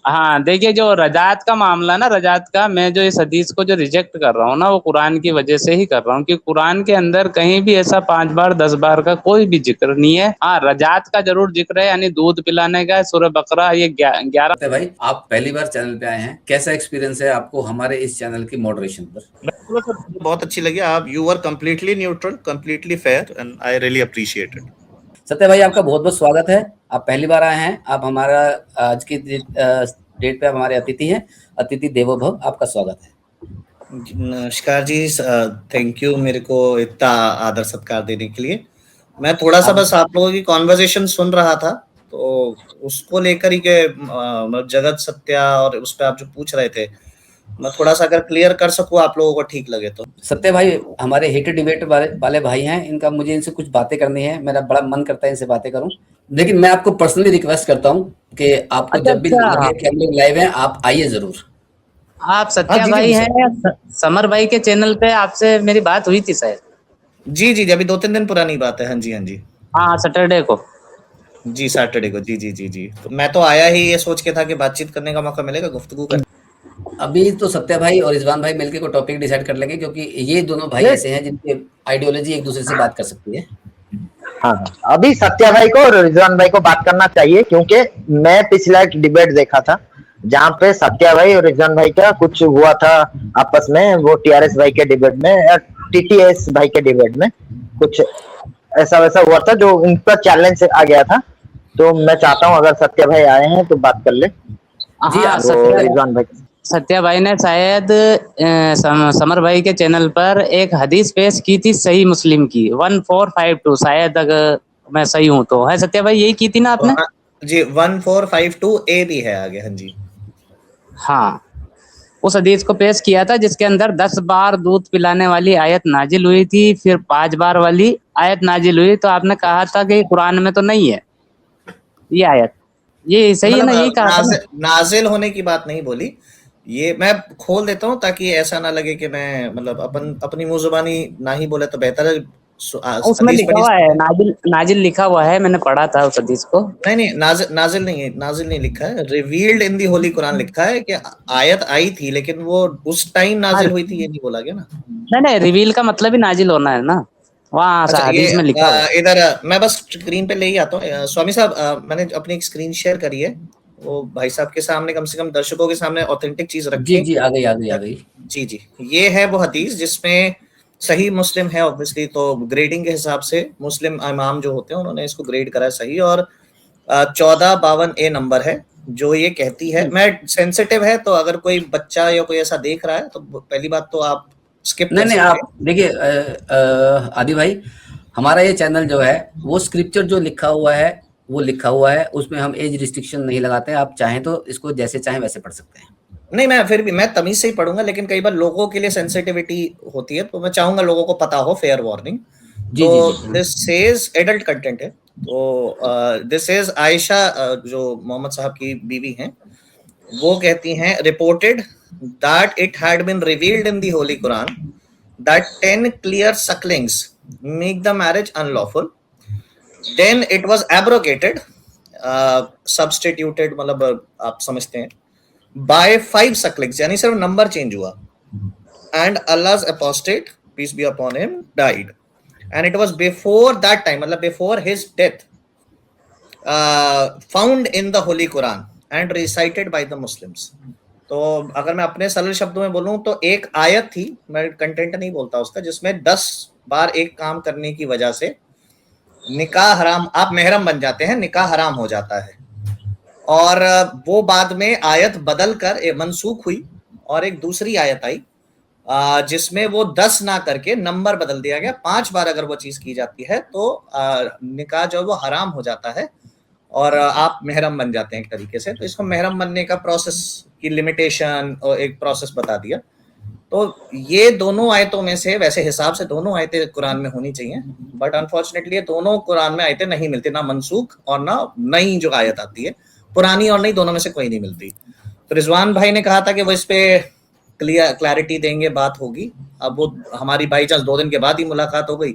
हाँ देखिए, जो रजात का मामला ना, रजात का, मैं जो इस हदीस को जो रिजेक्ट कर रहा हूँ ना, वो कुरान की वजह से ही कर रहा हूँ कि कुरान के अंदर कहीं भी ऐसा 5 बार 10 बार का कोई भी जिक्र नहीं है। हाँ, रजात का जरूर जिक्र है, यानी दूध पिलाने का, सूरह बकरा ये 11। भाई आप पहली बार चैनल पे आए हैं, कैसा एक्सपीरियंस है आपको हमारे इस चैनल की मॉडरेशन पर? बिल्कुल सर, मुझे बहुत अच्छी लगी। आप you are completely neutral, completely fair and I really appreciate it. Satya भाई आपका बहुत बहुत स्वागत है। आप पहली बार आए हैं, आप हमारा आज की डेट पे आप हमारे अतिथि हैं। अतिथि देवो भव, आपका स्वागत है। नमस्कार जी, थैंक यू मेरे को इतना आदर सत्कार देने के लिए। मैं थोड़ा सा बस आप लोगों की कॉन्वर्सेशन सुन रहा था, तो उसको लेकर ही के जगत सत्या और उस पर आप जो पूछ रहे थे, मैं थोड़ा सा अगर क्लियर कर सकूं आप लोगों को ठीक लगे तो। सत्य भाई हमारे हेटेड डिबेट वाले भाई हैं, इनका मुझे इनसे कुछ बातें करनी है, मेरा बड़ा मन करता है इनसे बातें करूं, लेकिन मैं आपको पर्सनली रिक्वेस्ट करता हूं कि आपको अच्छा जब भी लगे कि हम लोग लाइव हैं, आप आइए जरूर। आप सत्या भाई हैं? समर भाई के चैनल पे आपसे मेरी बात हुई थी शायद। जी जी जी, अभी 2-3 दिन पुरानी बात है। हाँ जी हाँ जी। हाँ, सैटरडे को। जी सैटरडे को, जी जी जी जी। तो मैं तो आया ही ये सोच के था कि बातचीत करने का मौका मिलेगा, गुफ्तगू कर। अभी तो सत्या भाई और रिजवान भाई मिलके कोई टॉपिक डिसाइड कर लेंगे, क्योंकि ये दोनों भाई ऐसे हैं जिनके आइडियोलॉजी एक दूसरे से बात कर सकती है। हाँ, अभी सत्या भाई को और रिजवान भाई को बात करना चाहिए, क्योंकि मैं पिछला एक डिबेट देखा था जहाँ पे सत्या भाई और रिजवान भाई का कुछ हुआ था आपस में, वो टीआरएस भाई के डिबेट में या टीटीएस भाई के डिबेट में कुछ ऐसा वैसा हुआ था जो उनका चैलेंज आ गया था। तो मैं चाहता हूँ अगर सत्या भाई आए हैं तो बात कर ले। हाँ, रिजवान भाई, सत्या भाई ने शायद समर भाई के चैनल पर एक हदीस पेश की थी सही मुस्लिम की 1452, शायद अगर मैं सही हूँ तो। है सत्या भाई, यही की थी ना आपने? जी 1452 ए भी है आगे। हाँ जी। हाँ, उस हदीस को पेश किया था जिसके अंदर 10 बार दूध पिलाने वाली आयत नाजिल हुई थी, फिर 5 बार वाली आयत नाजिल हुई। तो आपने कहा था कि कुरान में तो नहीं है ये आयत। ये सही है ना? यही कहा था ना? नाजिल होने की बात नहीं बोली। ये मैं खोल देता हूँ ताकि ऐसा ना लगे कि मैं मतलब अपनी मुंह जुबानी ना ही बोले तो बेहतर है। उसमें लिखा हुआ है नाजिल, नाजिल लिखा हुआ है, मैंने पढ़ा था उस हदीस को। नहीं, नाजिल नहीं है, नाजिल नहीं लिखा है, रिवील्ड इन दी होली कुरान लिखा है कि आयत आई थी, लेकिन वो उस टाइम नाजिल हुई थी ये नहीं बोला गया ना। नहीं, रिवील का मतलब ही नाजिल होना है ना, वहाँ अच्छा, हदीस में लिखा हुआ है। इधर मैं बस स्क्रीन पे ले ही आता हूँ। स्वामी साहब, मैंने अपनी एक स्क्रीन शेयर करी है, वो भाई साहब के सामने, कम से कम दर्शकों के सामने ऑथेंटिक चीज रखी। जी जी, आ गई। जी जी, ये है वो हदीस जिसमें सही मुस्लिम है ऑब्वियसली, तो ग्रेडिंग के हिसाब से मुस्लिम इमाम जो होते हैं उन्होंने इसको ग्रेड करा है सही, और 1452 ए नंबर है जो ये कहती है। मैं सेंसिटिव है, तो अगर कोई बच्चा या कोई ऐसा देख रहा है तो पहली बात तो आप स्किप कर नहीं, आप देखिए आदि भाई, हमारा ये चैनल जो है वो स्क्रिप्चर जो लिखा हुआ है वो लिखा हुआ है, उसमें हम एज रिस्ट्रिक्शन नहीं लगाते हैं। आप चाहें तो इसको जैसे चाहें वैसे पढ़ सकते हैं। नहीं, मैं फिर भी मैं तमीज से ही पढ़ूंगा, लेकिन कई बार लोगों के लिए सेंसिटिविटी होती है, तो मैं चाहूंगा लोगों को पता हो, फेयर वार्निंग। तो दिस सेज एडल्ट कंटेंट है। तो दिस इज आयशा, जो मोहम्मद साहब की बीवी हैं, वो कहती हैं, reported that it had been revealed in the holy Quran that 10 clear sucklings make the marriage unlawful, then it was abrogated, substituted, मतलब आप समझते हैं, by 5 sucklings, यानी सिर्फ नंबर चेंज हुआ, and Allah's apostate, peace be upon him, died, and it was before that time, मतलब before his death, found in the Holy Quran and recited by the Muslims। तो अगर मैं अपने सरल शब्दों में बोलूं तो एक आयत थी, मैं कंटेंट नहीं बोलता उसका, जिसमें 10 बार एक काम करने की वजह से निकाह हराम, आप मेहरम बन जाते हैं, निकाह हराम हो जाता है। और वो बाद में आयत बदल कर मनसूख हुई और एक दूसरी आयत आई जिसमें वो 10 ना करके नंबर बदल दिया गया। 5 बार अगर वो चीज की जाती है तो निकाह जो वो हराम हो जाता है और आप मेहरम बन जाते हैं एक तरीके से। तो इसको मेहरम बनने का प्रोसेस की लिमिटेशन और एक प्रोसेस बता दिया। तो ये दोनों आयतों में से, वैसे हिसाब से दोनों आयतें कुरान में होनी चाहिए, बट अनफॉर्चुनेटली ये दोनों कुरान में आयतें नहीं मिलती, ना मनसूख और ना नई जो आयत आती है, पुरानी और नई दोनों में से कोई नहीं मिलती। तो रिजवान भाई ने कहा था कि वो इस पे क्लियरिटी देंगे, बात होगी। अब वो हमारी बाई चांस 2 दिन के बाद ही मुलाकात हो गई,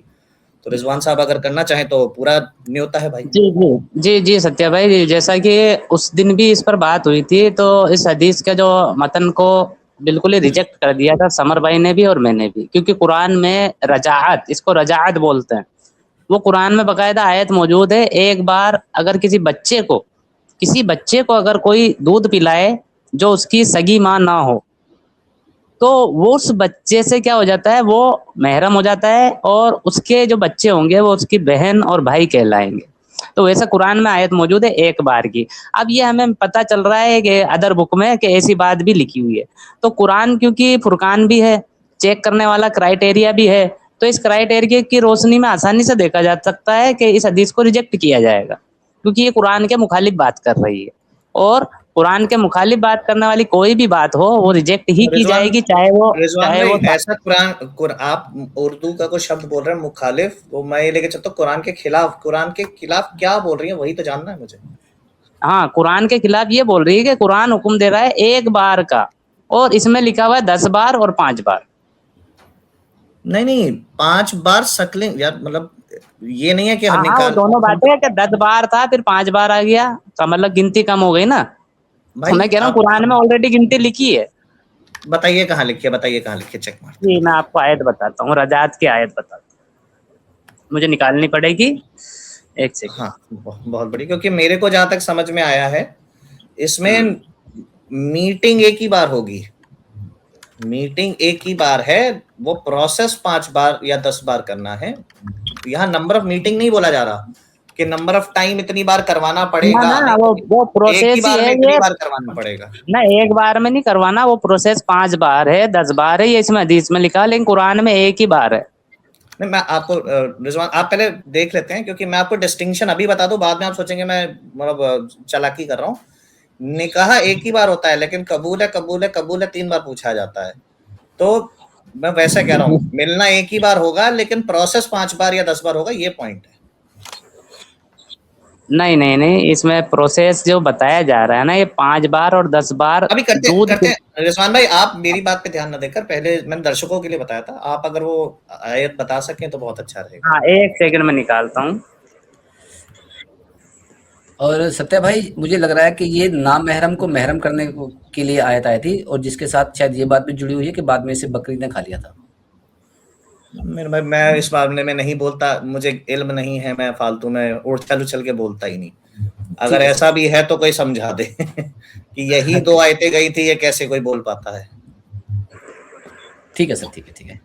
तो रिजवान साहब अगर करना चाहें तो पूरा न्योता है भाई। जी जी जी जी सत्या भाई, जैसा कि उस दिन भी इस पर बात हुई थी, तो इस हदीस के जो मतन को बिल्कुल ही रिजेक्ट कर दिया था समर भाई ने भी और मैंने भी, क्योंकि कुरान में रजाअत, इसको रजाअत बोलते हैं, वो कुरान में बकायदा आयत मौजूद है। एक बार अगर किसी बच्चे को अगर कोई दूध पिलाए जो उसकी सगी माँ ना हो, तो वो उस बच्चे से क्या हो जाता है, वो महरम हो जाता है, और उसके जो बच्चे होंगे वो उसकी बहन और भाई कहलाएंगे। तो वैसा कुरान में आयत मौजूद है एक बार की। अब ये हमें पता चल रहा है कि अदर बुक में कि ऐसी बात भी लिखी हुई है। तो कुरान क्योंकि फुरकान भी है, चेक करने वाला क्राइटेरिया भी है, तो इस क्राइटेरिया की रोशनी में आसानी से देखा जा सकता है कि इस हदीस को रिजेक्ट किया जाएगा, क्योंकि ये कुरान के मुखालिफ बात कर रही है, और कुरान के मुखालिफ बात करने वाली कोई भी बात हो वो रिजेक्ट ही की जाएगी, रिजवान भाई ऐसा आप उर्दू का कोई शब्द बोल रहे हैं मुखालिफ, वो मैं ये लेके चलता हूँ कुरान के खिलाफ क्या बोल रही है, वही तो जानना है मुझे। हाँ, कुरान के खिलाफ ये बोल रही है कि कुरान हुक्म दे रहा है एक बार का, और इसमें लिखा हुआ है 10 बार और 5 बार। नहीं 5 बार सकलिंग यार, मतलब ये नहीं है कि हाँ, वो दोनों बातें है कि 10 बार था फिर 5 बार आ गया, तो मतलब गिनती कम हो गई ना। तो मैं कह रहा हूँ कुरान में ऑलरेडी गिनती लिखी है। बताइए कहाँ लिखी है, चेक मार। जी, मैं आपको आयत बताता हूँ, रजात की आयत बताता हूँ, मुझे निकालनी पड़ेगी, एक सेकंड। हाँ बहुत बड़ी, क्योंकि मेरे को जहां तक समझ में आया है इसमें मीटिंग एक ही बार होगी, मीटिंग एक ही बार है, वो प्रोसेस 5 बार या 10 बार करना है। यहाँ नंबर ऑफ मीटिंग नहीं बोला जा रहा कि नंबर ऑफ टाइम इतनी बार करवाना पड़ेगा, ना, वो प्रोसेस एक ही बार ही में है इतनी ये, बार करवाना पड़ेगा ना एक बार में नहीं करवाना, वो प्रोसेस 5 बार है, 10 बार है, ये इसमें हदीस में लिखा, लेकिन कुरान में एक ही बार है। नहीं, मैं आपको रिजवान आप पहले देख लेते हैं, क्योंकि मैं आपको डिस्टिंक्शन अभी बता दूं, बाद में आप सोचेंगे मैं मतलब चालाकी कर रहा हूँ। निकाह एक ही बार होता है, लेकिन कबूल है 3 बार पूछा जाता है। तो मैं वैसा कह रहा हूँ, मिलना एक ही बार होगा, लेकिन प्रोसेस 5 बार या 10 बार होगा, ये पॉइंट है। नहीं, इसमें प्रोसेस जो बताया जा रहा है ना, ये 5 बार और 10 बार अभी करते हैं रिजवान भाई, आप मेरी बात पे ध्यान न देकर, पहले मैंने दर्शकों के लिए बताया था, आप अगर वो आयत बता सकें तो बहुत अच्छा रहेगा। हाँ, एक सेकंड में निकालता हूँ। और सत्या भाई, मुझे लग रहा है कि ये नाम महरम को महरम करने के लिए आयत आई थी, और जिसके साथ शायद ये बात भी जुड़ी हुई है कि बाद में इसे बकरी ने खा लिया था। मेरे भाई, मैं इस मामले में नहीं बोलता, मुझे इल्म नहीं है, मैं फालतू में उछल उछल के बोलता ही नहीं। अगर ऐसा भी है तो कोई समझा दे कि यही 2 आयतें गई थी, ये कैसे कोई बोल पाता है। ठीक है सर, ठीक है।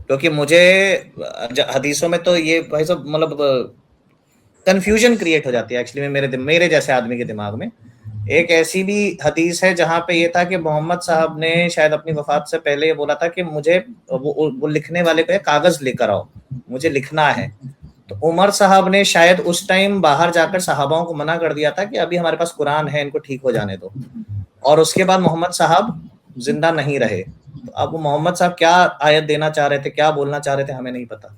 क्योंकि मुझे हदीसों में तो ये भाई साहब मतलब कंफ्यूजन क्रिएट हो जाती है एक्चुअली में मेरे जैसे आदमी के दिमाग में। एक ऐसी भी हदीस है जहां पे ये था कि मोहम्मद साहब ने शायद अपनी वफात से पहले ये बोला था कि मुझे वो लिखने वाले को कागज लेकर आओ, मुझे लिखना है। तो उमर साहब ने शायद उस टाइम बाहर जाकर सहाबाओं को मना कर दिया था कि अभी हमारे पास कुरान है, इनको ठीक हो जाने दो। और उसके बाद मोहम्मद साहब जिंदा नहीं रहे। तो अब मोहम्मद साहब क्या आयत देना चाह रहे थे, क्या बोलना चाह रहे थे, हमें नहीं पता।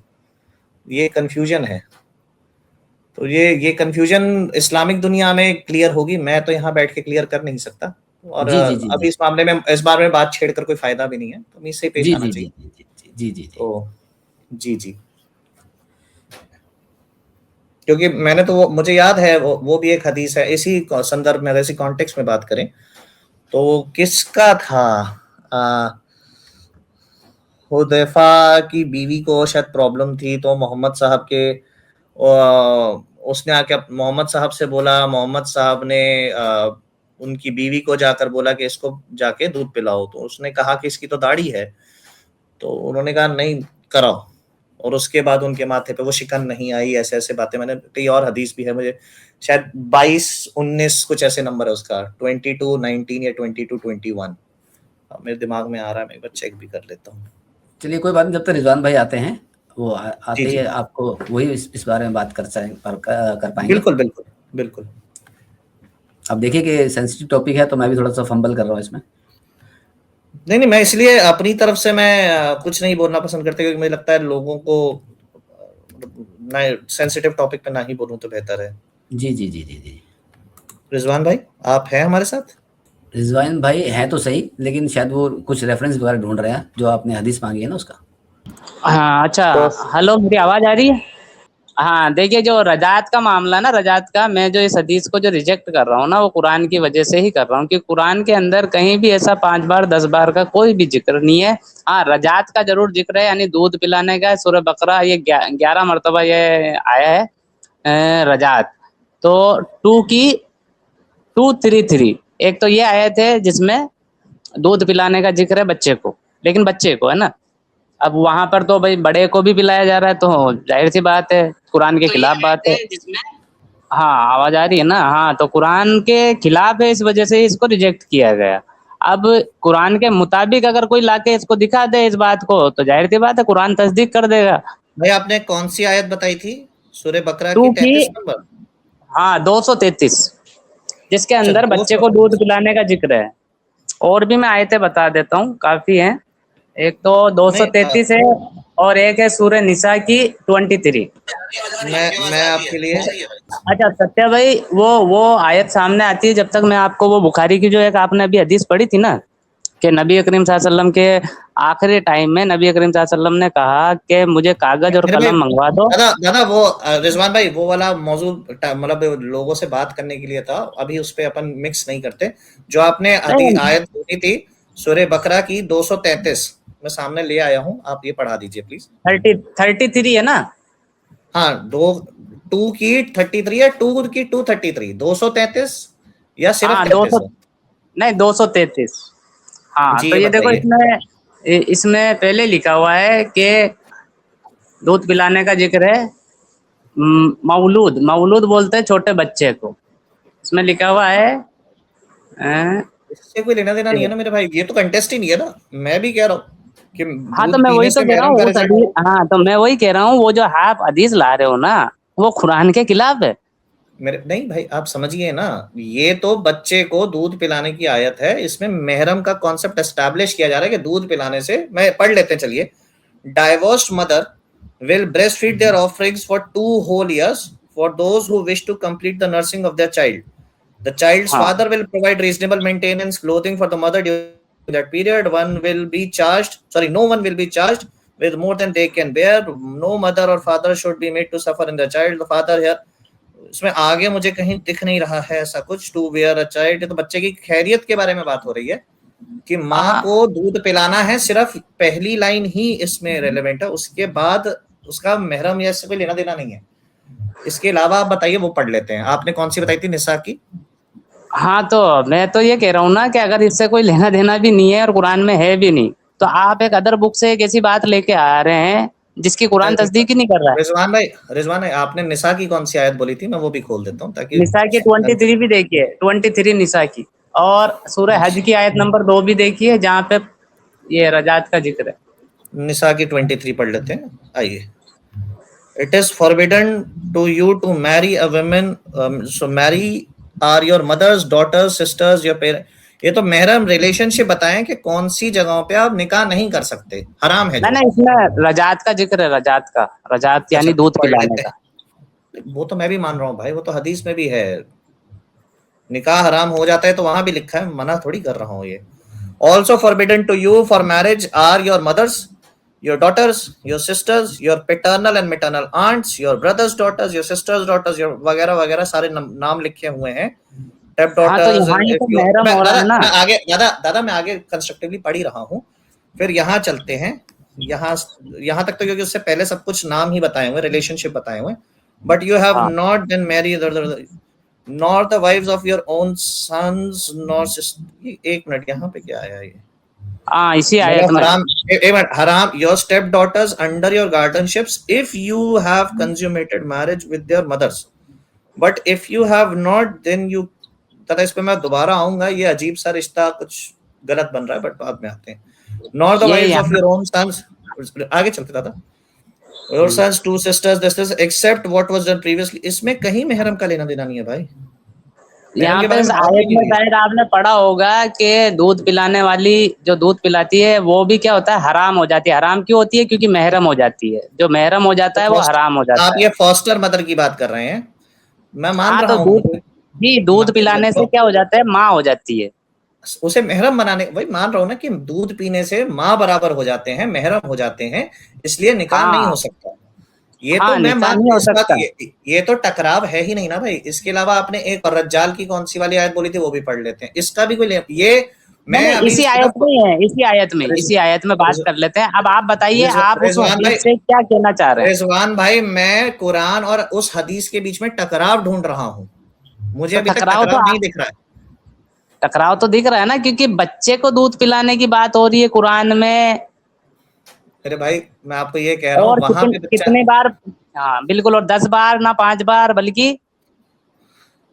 ये कंफ्यूजन है। तो ये कंफ्यूजन इस्लामिक दुनिया में क्लियर होगी, मैं तो यहाँ बैठ के क्लियर कर नहीं सकता। और अभी इस मामले में इस बारे में बात छेड़कर कोई फायदा भी नहीं है, तो इससे पेश आना चाहिए। जी। क्योंकि मैंने तो मुझे याद है वो भी एक हदीस है इसी संदर्भ में, इसी कॉन्टेक्स्ट में बात करें तो किसका था, हुदैफा की बीवी को शायद प्रॉब्लम थी, तो मोहम्मद साहब के उसने आके मोहम्मद साहब से बोला, मोहम्मद साहब ने उनकी बीवी को जाकर बोला कि इसको जाके दूध पिलाओ। तो उसने कहा कि इसकी तो दाढ़ी है, तो उन्होंने कहा नहीं कराओ, और उसके बाद उनके माथे पे वो शिकन नहीं आई। ऐसे बातें मैंने कई और हदीस भी है, मुझे शायद 22-19 कुछ ऐसे नंबर है उसका, 22-19 या 22-21 मेरे दिमाग में आ रहा है, मैं एक बार चेक भी कर लेता हूँ। चलिए कोई बात नहीं, जब तक रिजवान भाई आते हैं, वो आते ही आपको वही इस बारे में बात कर पाएंगे। बिल्कुल। अब देखिए कि सेंसिटिव टॉपिक है, तो मैं भी थोड़ा सा फंबल कर रहा हूँ इसमें। नहीं, मैं इसलिए अपनी तरफ से मैं कुछ नहीं बोलना पसंद करता, क्योंकि मुझे लगता है लोगों को ना सेंसिटिव टॉपिक पे ना ही बोलूं तो बेहतर है। जी। रिजवान भाई, आप हैं हमारे साथ? रिजवान भाई हैं तो सही, लेकिन शायद वो कुछ रेफरेंस वगैरह ढूंढ रहे हैं, जो आपने हदीस मांगी है ना उसका। हाँ, अच्छा। हेलो, मेरी आवाज आ रही है? हाँ देखिए, जो रजात का मामला ना, रजात का, मैं जो इस हदीस को जो रिजेक्ट कर रहा हूँ ना, वो कुरान की वजह से ही कर रहा हूँ कि कुरान के अंदर कहीं भी ऐसा 5 बार 10 बार का कोई भी जिक्र नहीं है। हाँ, रजात का जरूर जिक्र है, यानी दूध पिलाने का। सूरह बकरा ये 11 मरतबा ये आया है रजात। तो 233, एक तो ये आयत है जिसमें दूध पिलाने का जिक्र है बच्चे को, लेकिन बच्चे को है ना। अब वहां पर तो भाई बड़े को भी पिलाया जा रहा है, तो जाहिर सी बात है कुरान के खिलाफ बात है। हाँ, आवाज आ रही है ना। हाँ, तो कुरान के खिलाफ है, इस वजह से इसको रिजेक्ट किया गया। अब कुरान के मुताबिक अगर कोई लाके इसको दिखा दे इस बात को, तो जाहिर सी बात है कुरान तस्दीक कर देगा। भाई आपने कौन सी आयत बताई थी? सूरह बकरा टू की की 33 नंबर? हाँ 233, जिसके अच्छा, अंदर बच्चे को दूध पिलाने का जिक्र है। और भी मैं आयतें बता देता हूँ, काफी हैं। एक तो नहीं 233 है, और एक है सूरह निसा की 23। मैं आपके लिए अच्छा सत्या भाई, वो आयत सामने आती है जब तक मैं आपको वो बुखारी की जो एक आपने अभी हदीस पढ़ी थी ना, कि नबी करीम सल्लल्लाहु अलैहि वसल्लम के आखिरी टाइम में नबी करीम सल्लल्लाहु अलैहि वसल्लम ने कहा कि मुझे कागज और मेरे भाई, कलम मंगवा दो। दादा दादा वो रिजवान भाई, वो वाला मौजूद मतलब लोगों से बात करने के लिए था, अभी उस पे अपन मिक्स नहीं करते। जो आपने नहीं, आयत बोली थी सूरह बकरा की 233, मैं सामने ले आया हूँ, आप ये पढ़ा दीजिए प्लीज। 33 है ना। हाँ, 2 की 33 है, 2 की 233, 233 या सिर्फ हाँ 33 200, है? नहीं 233। हाँ जी तो ये ये देखो, बताइए। इसमें इसमें पहले लिखा हुआ है कि दूध पिलाने का जिक्र है। मौलूद, मौलूद बोलते हैं छोटे बच्चे को। इसमें लिखा हुआ है इससे कोई लेना देना नहीं है ना मेरे भाई, ये तो कंटेस्ट ही नहीं है ना। मैं भी कह रहा हूँ कि हाँ तो दूध मैं वही पीने तो से कह रहा महरम हूँ का उस रिजल्ट। हदीस, हाँ तो मैं वही कह रहा हूँ, वो जो आप हदीस ला रहे हो ना, वो कुरान के खिलाफ है। मेरे नहीं भाई, आप समझिए ना, ये तो बच्चे को दूध पिलाने की आयत है, इसमें महरम का कॉन्सेप्ट एस्टैब्लिश किया जा रहा है कि दूध पिलाने से, मैं पढ़ लेते हैं चलिए। Divorced mother will breastfeed their offerings for 2 whole years for those who wish to complete the nursing of their child. The child's हाँ father will provide reasonable maintenance, clothing for the mother during that period. No one will be charged with more than they can bear. No mother or father should be made to suffer in the child. The father here, इसमें आगे मुझे कहीं दिख नहीं रहा है ऐसा कुछ, टू वेयर अ चाइल्ड, तो बच्चे की खैरियत के बारे में बात हो रही है कि माँ हाँ को दूध पिलाना है, सिर्फ पहली लाइन ही इसमें रेलेवेंट है, उसके बाद उसका महरम या इससे कोई लेना देना नहीं है। इसके अलावा आप बताइए, वो पढ़ लेते हैं। आपने कौन सी बताई थी? निसा की? हाँ, तो मैं तो ये कह रहा हूँ ना कि अगर इससे कोई लेना देना भी नहीं है और कुरान में है भी नहीं, तो आप एक अदर बुक से एक ऐसी बात लेके आ रहे हैं जिसकी कुरान तस्दीक ही नहीं कर रहा है। रिजवान भाई आपने निसा की कौन सी आयत बोली थी? मैं वो भी खोल देता हूँ ताकि निसा की 23 भी देखिए, 23 निसा की, और सूरह हज की आयत नंबर 2 भी देखिए, जहाँ पे ये रजात का जिक्र है। निसा की 23 पढ़ लेते हैं, आइए। It is forbidden to you to marry a woman, so marry are your mother's daughters, sisters, your parents. ये तो महरम रिलेशनशिप बताएं कि कौन सी जगहों पे आप निकाह नहीं कर सकते, हराम है ना जो। ना, इसमें रजात का जिक्र है, रजात का, रजात अच्छा, यानी दूध पढ़ पिलाने लेते का। हैं। वो तो मैं भी मान रहा हूँ भाई, वो तो हदीस में भी है, निकाह हराम हो जाता है तो वहां भी लिखा है, मना थोड़ी कर रहा हूँ ये। Also forbidden to you for marriage are your mothers, your daughters, your sisters, your paternal and maternal aunts, your brothers' daughters, your sisters' daughters, your वगैरह वगैरह सारे नाम लिखे हुए हैं। Step हाँ तो daughters, यहाँ ही तो महरम मैं हो रहा है ना। दादा मैं आगे कंस्ट्रक्टिवली पढ़ ही रहा हूँ। फिर यहाँ चलते हैं, यहाँ तक तो, क्योंकि उससे पहले सब कुछ नाम ही बताए हुए, रिलेशनशिप बताए हुए। बट यू हैव हाँ not then marry nor the wives of your own sons nor एक मिनट, यहाँ पे क्या आया ये? हाँ, इसी आयत मतलब में। हराम, एक मिनट, हराम, your step daughters under your guardianships if you have consummated marriage with their mothers, but if you have not then you, तथा इस पे मैं दोबारा आऊंगा, ये अजीब सा रिश्ता कुछ गलत बन रहा है, बट बाद में आते हैं। nor the ये wives of यहाँ your own sons, आगे चलते दादा, your sons, two sisters, this is except what was done previously। इसमें कहीं महरम का लेना देना नहीं है भाई, महरम यहाँ के पे बारे इस में बात आयत भी में नहीं है। शायद आपने पढ़ा होगा कि दूध पिलाने वाली जो दूध पिलाती है वो भी क्या होता है, हराम हो जाती है। हराम क्यों होती है? क्योंकि महरम हो जाती है। जो महरम हो जाता है वो हराम हो आप जाता है। ये फॉस्टर मदर की बात कर रहे हैं, मैं मान हाँ रहा तो हूँ। दूध, जी दूध पिलाने से क्या हो जाता है, माँ हो जाती है। उसे महरम बनाने, वही मान रहा हूँ ना कि दूध पीने से माँ बराबर हो जाते हैं, महरम हो जाते हैं, इसलिए निकाह नहीं हाँ हो सकता। ये हाँ, तो मैं निकाह मान नहीं हो इस बात सकता। ये तो टकराव है ही नहीं ना भाई। इसके अलावा आपने एक रज्जाल की कौन सी वाली आयत बोली थी, वो भी पढ़ लेते हैं। इसका भी कोई ये नहीं मैं नहीं, अभी इसी आयत सिर्फ में ही है, इसी आयत में बात कर लेते हैं। अब आप बताइए, आप उस रिजवान भाई, हदीस से क्या कहना चाह रहे हैं? रिजवान भाई, मैं कुरान और उस हदीस के बीच में टकराव ढूंढ रहा हूँ। मुझे तो अभी तक टकराव तो टकराव नहीं दिख रहा है। टकराव तो दिख रहा है ना, क्योंकि बच्चे को दूध पिलाने की बात हो रही है कुरान में। अरे भाई, मैं आपको ये कह रहा हूँ और वहां पे बच्चा, कितने बार? हाँ बिल्कुल, और 10 बार ना 5 बार, बल्कि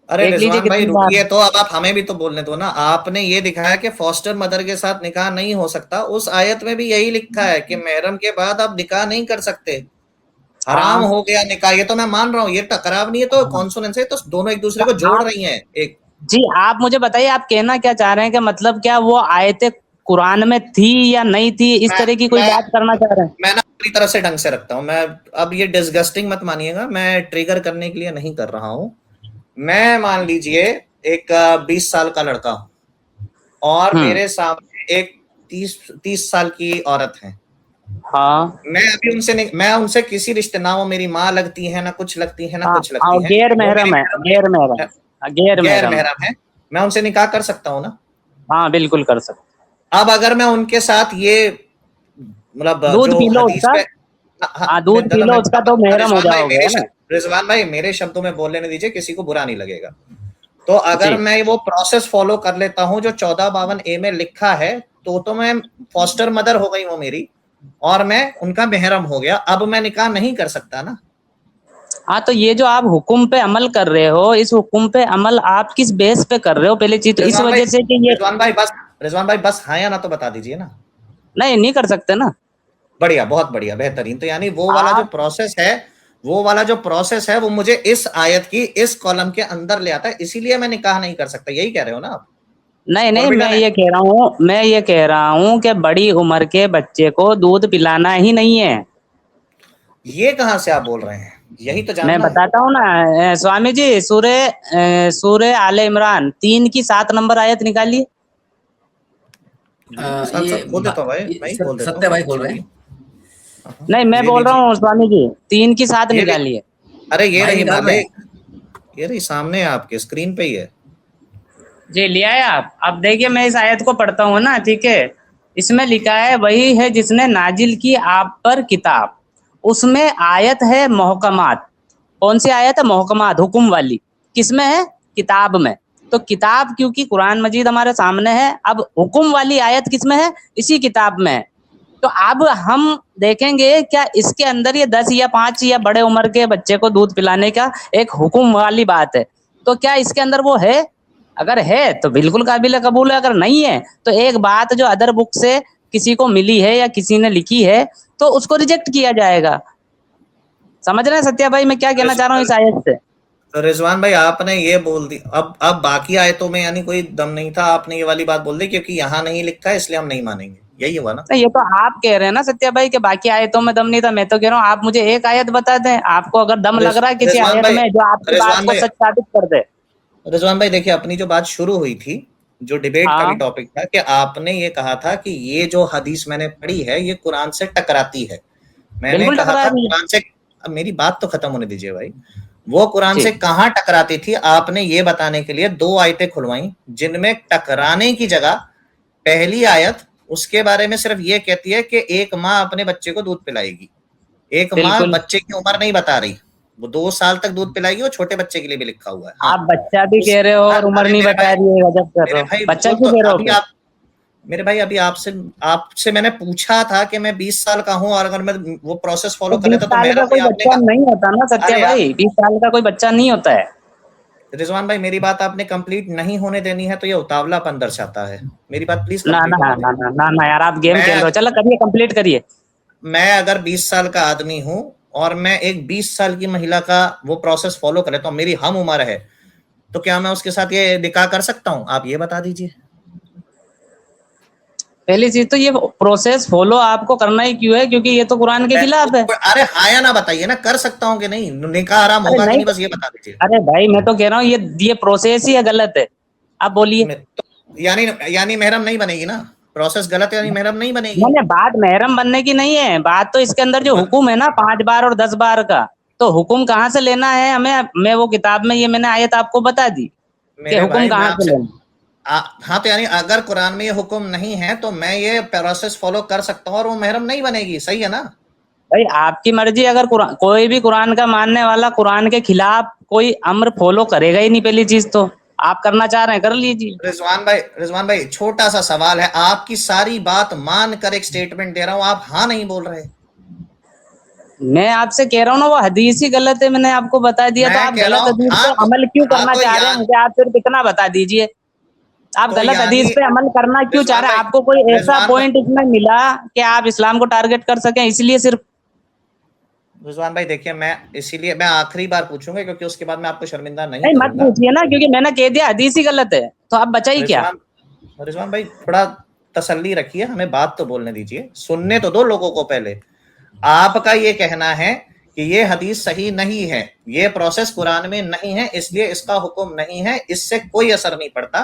अरे देख लीजिए रिजवान भाई कितनी बार। रुकिए तो, अब आप हमें भी तो बोलने दो ना। आपने ये दिखाया कि फॉस्टर मदर के साथ निकाह नहीं हो सकता, उस आयत में भी यही लिखा है कि महरम के बाद आप निकाह नहीं कर सकते, हराम हाँ हो गया निकाह। ये तो मैं मान रहा हूँ, ये टकराव नहीं है, तो हाँ। कॉन्सोनेंस है, तो दोनों एक दूसरे तो को जोड़ आप रही हैं। एक जी, आप मुझे बताइए, आप कहना क्या चाह रहे हैं? कि मतलब क्या वो आयतें कुरान में थी या नहीं थी, इस मैं तरह की कोई मैं बात करना चाह रहे हैं? मैं ना पूरी तरह से ढंग से रखता हूँ मैं। अब ये डिस्गस्टिंग मत मानिएगा, मैं ट्रिगर करने के लिए नहीं कर रहा हूँ। मैं मान लीजिए एक 20 साल का लड़का हूं, और हम्म। मेरे सामने एक 30 साल की औरत है। हाँ मैं अभी मैं उनसे किसी रिश्ते, ना वो मेरी माँ लगती है, ना कुछ लगती है, ना हाँ कुछ हाँ, लगती है, गैर वो मेरी महरम है, महरम गैर महरम। नहीं, हाँ, गैर गैर महरम है। महरम है। मैं उनसे निकाह कर सकता हूँ ना। हाँ बिल्कुल कर सकते। अब अगर मैं उनके साथ ये, मतलब दूध जो पी लो हदीस उसका। पे, हाँ, हाँ, दूध पी लो उसका तो महरम हो रिजवान भाई जाओगे, है ना? रिजवान भाई मेरे शब्दों में बोल लेने दीजिए, किसी को बुरा नहीं लगेगा। तो अगर जी मैं वो प्रोसेस फॉलो कर लेता हूं जो 1452A में लिखा है, तो मैं फॉस्टर मदर हो गई वो मेरी, और मैं उनका महरम हो गया। अब मैं निकाह नहीं कर सकता ना। हाँ, तो ये जो आप हुक्म पे अमल कर रहे हो, इस हुक्म पे अमल आप किस बेस पे कर रहे हो? पहली चीज तो इस रिजवान भाई, वजह से कि ये रिजवान भाई बस हाँ या ना तो बता दीजिए ना। नहीं नहीं कर सकते ना बढ़िया, बहुत बढ़िया, बेहतरीन। तो यानी वो वाला जो आप। प्रोसेस है, वो मुझे इस आयत की इस कॉलम के अंदर ले आता है, इसीलिए मैं निकाह नहीं कर सकता। यही कह रहे हो ना आप? नहीं नहीं, फॉरबिडन है। मैं ये कह रहा हूँ कि बड़ी उम्र के बच्चे को दूध पिलाना ही नहीं है। ये कहां से आप बोल रहे हैं? यही तो मैं जानना है। बताता हूँ ना, स्वामी जी, सूरे आले इमरान 3 की 7 नंबर आयत निकालिए। साथ साथ खोल देता हूँ भाई, मैं ही खोल देता सत्य हूँ, भाई खोल रहे चलिए। हैं। हाँ, नहीं, मैं ये बोल रहा लीजिए, हूँ स्वामी जी, 3 की 7 ये निकालिए। अरे ये भाई रही निकाल रहे मालिक, हैं। ये रही सामने आपके स्क्रीन पे ही है। जी, लिया है आप? अब देखिए, मैं इस आयत को पढ़ता हूँ ना, ठीक है। इसमें लिखा है, वही है जिसने नाजिल की आप पर किताब। उसमें आयत है मोहकमात। कौन सी आयत है? मोहकमात, हुक्म वाली। किसमें है? किताब में। तो किताब, क्योंकि कुरान मजीद हमारे सामने है, अब हुक्म वाली आयत किसमें है? इसी किताब में है। तो अब हम देखेंगे क्या इसके अंदर ये 10 या 5 या बड़े उम्र के बच्चे को दूध पिलाने का एक हुक्म वाली बात है, तो क्या इसके अंदर वो है? अगर है तो बिल्कुल काबिल कबूल है, अगर नहीं है तो एक बात जो अदर बुक से किसी को मिली है या किसी ने लिखी है, तो उसको रिजेक्ट किया जाएगा। समझ रहे हैं सत्या भाई मैं क्या कहना चाह रहा हूँ इस आयत से? तो रिजवान भाई आपने ये बोल दी, अब बाकी आयतों में यानी कोई दम नहीं था, आपने ये वाली बात बोल दी क्योंकि यहाँ नहीं लिखा है इसलिए हम नहीं मानेंगे, यही हुआ ना? नहीं, ये तो आप कह रहे हैं ना सत्या भाई कि बाकी आयतों में दम नहीं था। मैं तो कह रहा हूँ आप मुझे एक आयत बता दें, आपको अगर दम लग रहा है किसी रिजवान आयत भाई, में, जो आपकी बात रिजवान को भाई, सच साबित कर दे। रिजवान भाई देखिए, अपनी जो बात शुरू हुई थी, जो डिबेट का भी हाँ टॉपिक था, कि आपने ये कहा था कि ये जो हदीस मैंने पढ़ी है ये कुरान से टकराती है। मैंने बिल्कुल कहा टकरा था रही है। कुरान से, अब मेरी बात तो खत्म होने दीजिए भाई। वो कुरान जी से कहाँ टकराती थी, आपने ये बताने के लिए 2 आयतें खुलवाई, जिनमें टकराने की जगह पहली आयत उसके बारे में सिर्फ ये कहती है कि एक माँ अपने बच्चे को दूध पिलाएगी। एक माँ बिल्कुल। बच्चे की उम्र नहीं बता रही, वो 2 साल तक दूध पिलाएगी, वो छोटे बच्चे के लिए भी लिखा हुआ है। हाँ, आप बच्चा भी कह रहे हो और उम्र अरे नहीं मेरे बता भाई, रही है, गजब कर रहे हो। बच्चा वो क्यों तो कह रहे हो अभी फिर? आप, मेरे भाई अभी आपसे आपसे मैंने पूछा था कि मैं 20 साल का हूं, और अगर मैं वो प्रोसेस तो फॉलो कर 20 लेता तो साल मेरा का भी, कोई आपने बच्चा कहा। नहीं होता ना सत्या अरे यार भाई, 20 साल का कोई बच्चा नहीं होता है। रिजवान भाई, मेरी बात आपने कंप्लीट नहीं होने देनी है, तो ये उतावलापन दर्शाता है। मेरी बात प्लीज ना कंप्लीट ना होने ना दीजिए। ना ना ना यार, आप गेम खेल मैं रहे हो। चलो करिए, कंप्लीट करिए। मैं अगर 20 साल का आदमी हूं, और मैं एक 20 साल की महिला का वो प्रोसेस फॉलो कर लेता हूं, मेरी हम उम्र है, तो क्या मैं उसके साथ ये निकाह कर सकता हूं? आप ये बता दीजिए। पहली चीज तो ये प्रोसेस फॉलो आपको करना ही क्यों है? क्योंकि ये तो कुरान के खिलाफ है। अरे हाँ या ना बताइए ना, कर सकता हूँ कि नहीं, निकाह हराम अरे होगा कि नहीं नहीं, बस ये बता दीजिए। अरे भाई, मैं तो कह रहा हूँ ये प्रोसेस ही गलत है। आप बोलिए। तो यानी यानी महरम नहीं बनेगी ना? प्रोसेस गलत है यानी महरम नहीं बनेगी। मैंने बात महरम बनने की नहीं है, बात तो इसके अंदर जो हुक्म है ना 5 बार और 10 बार का, तो हुक्म कहाँ से लेना है हमें? मैं वो किताब में ये मैंने आयत आपको बता दी कि मेरे हुक्म भाई मैं कहाँ से आपसे लेना। हाँ, तो यानी अगर कुरान में ये हुक्म नहीं है तो मैं ये प्रोसेस फॉलो कर सकता हूँ और वो महरम नहीं बनेगी, सही है ना? भाई आपकी मर्जी, अगर कोई भी कुरान का मानने वाला कुरान के खिलाफ कोई अम्र फॉलो करेगा ही नहीं, पहली चीज तो आप करना चाह रहे हैं कर लीजिए। रिजवान भाई छोटा सा सवाल है, आपकी सारी बात मान कर एक स्टेटमेंट दे रहा हूँ, आप हाँ नहीं बोल रहे। मैं आपसे कह रहा हूँ ना वो हदीस ही गलत है, मैंने आपको बता दिया, तो मैं आप कह रहा गलत हूँ हदीस हाँ पे अमल क्यों हाँ करना तो चाह रहे हैं, यानी मुझे आप सिर्फ इतना बता दीजिए। आप तो गलत यानी हदीस पे अमल करना क्यों चाह रिजवान रहे हैं? भाई आपको कोई ऐसा रिजवान पॉइंट इसमें मिला कि आप इस्लाम को टारगेट कर सकें, इसलिए सिर्फ? रिजवान भाई देखिए, मैं इसीलिए मैं आखिरी बार पूछूंगा क्योंकि उसके बाद मैं आपको शर्मिंदा नहीं नहीं मत करूंगा। पूछिए ना, क्योंकि मैंने कह दिया हदीस ही गलत है, तो आप बचा ही क्या? रिजवान भाई थोड़ा तसल्ली रखिए, हमें बात तो बोलने दीजिए, सुनने तो दो लोगों को पहले। आपका ये कहना है कि ये हदीस सही नहीं है, ये प्रोसेस कुरान में नहीं है, इसलिए इसका हुक्म नहीं है, इससे कोई असर नहीं पड़ता।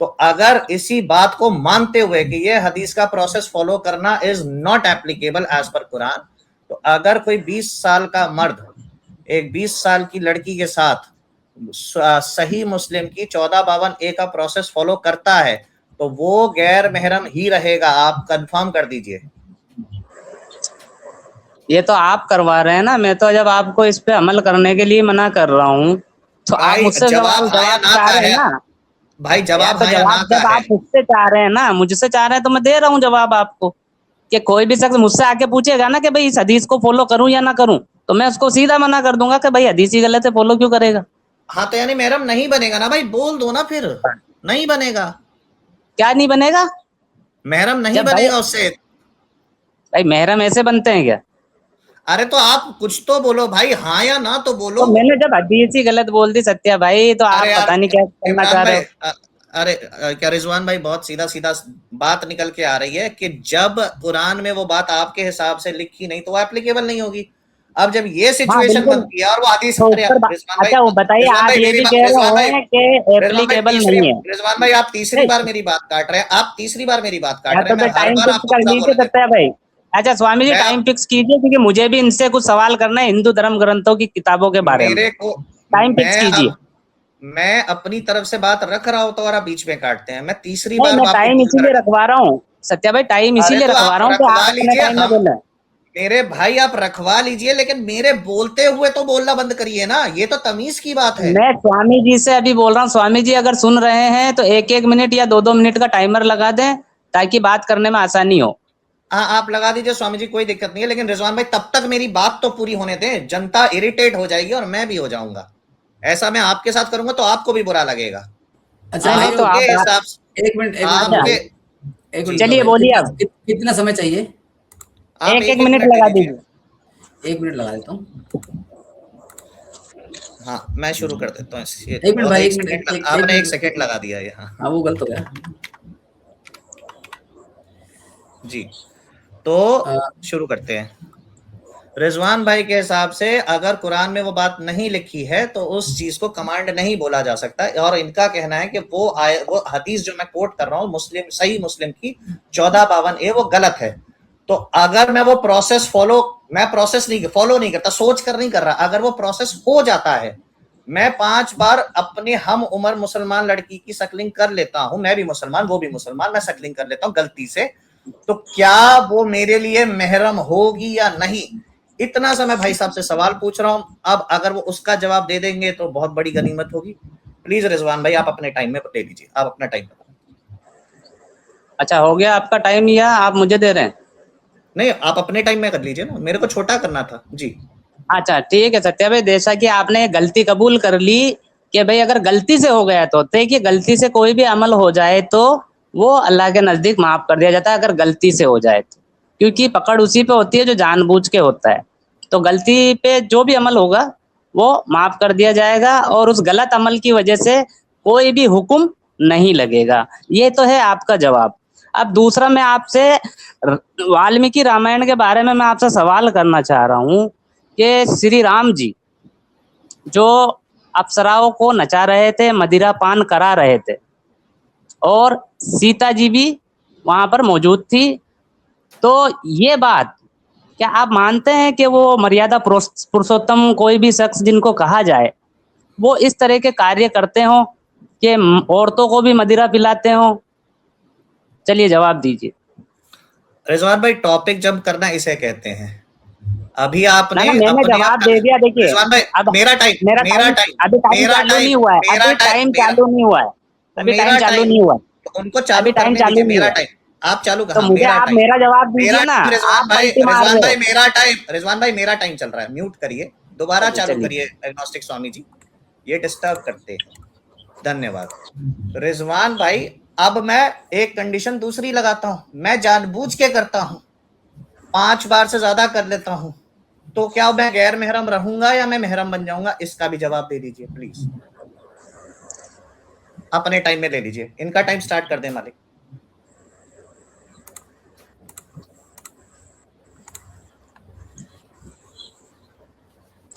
तो अगर इसी बात को मानते हुए कि ये हदीस का प्रोसेस फॉलो करना is not applicable as per Quran, तो अगर कोई 20 साल का मर्द एक 20 साल की लड़की के साथ सही मुस्लिम की 1452A का प्रोसेस फॉलो करता है तो वो गैर महरम ही रहेगा, आप कंफर्म कर दीजिए। ये तो आप करवा रहे हैं ना, मैं तो जब आपको इस पे अमल करने के लिए मना कर रहा हूँ तो आप भाई मुझसे जवाब हाँ या जवाब ना चाह का रहे हैं है, ना। भाई यार जवाब तो हाँ या ना जवाब का जब है। आप मुझसे चाह रहे हैं ना, मुझसे चाह रहे हैं तो मैं दे रहा हूँ जवाब आपको। कि कोई भी शख्स मुझसे आके पूछेगा ना कि भाई इस हदीस को फॉलो करूं या ना करूं, तो मैं उसको सीधा मना कर दूंगा कि भाई हदीस ही गलत है, फॉलो क्यों करेगा? हाँ तो यानी महरम नहीं बनेगा ना भाई, बोल दो ना फिर, नहीं बनेगा, क्या नहीं बनेगा? महरम नहीं जब भाई बनेगा उससे। भाई महरम ऐसे बनते हैं क्या? अरे तो आप कुछ तो बोलो भाई, हाँ या ना तो बोलो। तो मैंने जब हदीस ही गलत बोल दी सत्या भाई, तो अरे आप यार पता नहीं क्या करना इमरान चाह रहे भाई हो। अरे क्या रिजवान भाई बहुत सीधा सीधा बात निकल के आ रही है कि जब कुरान में वो बात आपके हिसाब से लिखी नहीं तो वो एप्लीकेबल नहीं होगी। अब जब ये हाँ सिचुएशन बिल्कुल। बनती है और वो हदीस, तो अरे ऊपर रिजवान भाई, अच्छा वो बताइए, रिजवान आप भाई ये मेरी भी बात, कह रहे हैं कि एप्लीकेबल नहीं है। रिजवान भाई आप तीसरी नहीं, बार मेरी बात काट रहे हैं, आप तीसरी बार मेरी बात या काट रहे तो हैं, फिर मैं हर टाइम बार फिक्स आपको कर पूरा लीजिए बोलने देता सत्या भाई। अच्छा स्वामी हूं। जी टाइम फिक्स कीजिए, क्योंकि मुझे भी इनसे कुछ सवाल करना है हिंदू धर्म ग्रंथों की किताबों के बारे में। मेरे को टाइम फिक्स कीजिए। मैं अपनी तरफ से बात रख रहा हूं तो और आप बीच में काटते हैं, मैं तीसरी नहीं बार मैं आपको टाइम बोलकर इसीलिए हटा। रखवा रहा हूँ सत्या भाई, टाइम अरे इसीलिए तो रखवा आप रहा हूँ कि रखवा आप अपने लीजिए, टाइम में हम बोलें। मेरे भाई आप रखवा लीजिए, लेकिन मेरे बोलते हुए तो बोलना बंद करिए ना, ये तो तमीज की बात है। मैं स्वामी जी से अभी बोल रहा हूँ, स्वामी जी अगर सुन रहे हैं तो 1-1 मिनट या 2-2 मिनट का टाइमर लगा दें ताकि बात करने में आसानी हो। हाँ आप लगा दीजिए स्वामी जी, कोई दिक्कत नहीं है, लेकिन रिजवान भाई तब तक मेरी बात तो पूरी होने दें, जनता इरिटेट हो जाएगी और मैं भी हो जाऊंगा। ऐसा मैं आपके साथ करूंगा तो आपको भी बुरा लगेगा। अच्छा नहीं नहीं तो आपके आप हिसाब से एक मिनट रुको अच्छा भाई, आपके एक मिनट जी रुको चलिए भाई, बोलिए अब। कितना समय चाहिए? आप 1-1 एक एक मिनट मिनट दे लगा दीजिए। दीजिए। 1 मिनट लगा देता हूँ। हाँ मैं शुरू कर देता हूँ, ये 1 मिनट बहुत भाई, एक 1 मिनट, सेकंड, एक आपने एक मिनट, सेकंड लगा दिया ये। हाँ हाँ वो गलत हो गया। जी, तो शुरू करते हैं। रिजवान भाई के हिसाब से अगर कुरान में वो बात नहीं लिखी है तो उस चीज को कमांड नहीं बोला जा सकता, और इनका कहना है कि वो हदीस जो मैं कोट कर रहा हूँ मुस्लिम, सही मुस्लिम की 1452A वो गलत है। तो अगर मैं वो प्रोसेस मैं प्रोसेस नहीं फॉलो नहीं करता, सोच कर नहीं कर रहा, अगर वो प्रोसेस हो जाता है, मैं 5 बार अपने हम उम्र मुसलमान लड़की की सकलिंग कर लेता हूं, मैं भी मुसलमान वो भी मुसलमान, मैं सकलिंग कर लेता हूं गलती से, तो क्या वो मेरे लिए महरम होगी या नहीं? इतना सा मैं भाई साहब से सवाल पूछ रहा हूं। अब अगर वो उसका जवाब दे देंगे तो बहुत बड़ी गनीमत होगी। प्लीज रिजवान भाई आप अपने टाइम में दे लीजिए, आप अपना टाइम बताओ। अच्छा हो गया आपका टाइम या आप मुझे दे रहे हैं? नहीं आप अपने टाइम में कर लीजिए ना, मेरे को छोटा करना था जी। अच्छा ठीक है सत्या भाई, जैसा कि आपने गलती कबूल कर ली कि भाई अगर गलती से हो गया तो देखिए, गलती से कोई भी अमल हो जाए तो वो अल्लाह के नजदीक माफ कर दिया जाता है, अगर गलती से हो जाए तो, क्योंकि पकड़ उसी पे होती है जो जानबूझ के होता है। तो गलती पे जो भी अमल होगा वो माफ कर दिया जाएगा, और उस गलत अमल की वजह से कोई भी हुक्म नहीं लगेगा। ये तो है आपका जवाब। अब दूसरा मैं आपसे वाल्मीकि रामायण के बारे में मैं आपसे सवाल करना चाह रहा हूँ कि श्री राम जी जो अप्सराओं को नचा रहे थे, मदिरा पान करा रहे थे, और सीता जी भी वहां पर मौजूद थी। तो ये बात, क्या आप मानते हैं कि वो मर्यादा पुरुषोत्तम कोई भी शख्स जिनको कहा जाए, वो इस तरह के कार्य करते हो कि औरतों को भी मदिरा पिलाते हो? चलिए जवाब दीजिए। रिजवान भाई, टॉपिक जंप करना इसे कहते हैं। अभी ना आपने ना, मैंने अपने जवाब दे दिया। देखिए, रिजवान भाई, अब मेरा टाइम, मेरा मेरा टाइम, टाइम, अभी टाइम मेरा चालू नहीं टाइम, हुआ है, मेरा अभी टाइम, टाइम मेरा चालू नहीं हुआ है, अभी मेरा टाइम चालू टाइम, नहीं हुआ है, तो उनको चालू अभी टाइम करने चालू दीजिए। नहीं मेरा हुआ है। टाइम, आप चालू तो कहा, मुझे मेरा आप टाइम, मेरा जवाब मेरा दीजिए ना, टाइम। रिजवान आप भाई, पलटी मार रिजवान रहे भाई, हो। मेरा टाइम, रिजवान भाई, मेरा टाइम चल रहा है। म्यूट करिए, दोबारा चलिए चालू चलिए। करिए। एग्नोस्टिक स्वामी जी, ये डिस्टर्ब करते हैं। धन्यवाद। रिजवान भाई, अब मैं एक कंडीशन दूसरी लगाता हूं, मैं जानबूझ के करता हूं, 5 बार से ज्यादा कर लेता हूं, तो क्या मैं गैर महरम रहूंगा या मैं महरम बन जाऊंगा? इसका भी जवाब दे दीजिए प्लीज। अपने टाइम में ले लीजिए, इनका टाइम स्टार्ट कर दें मालिक।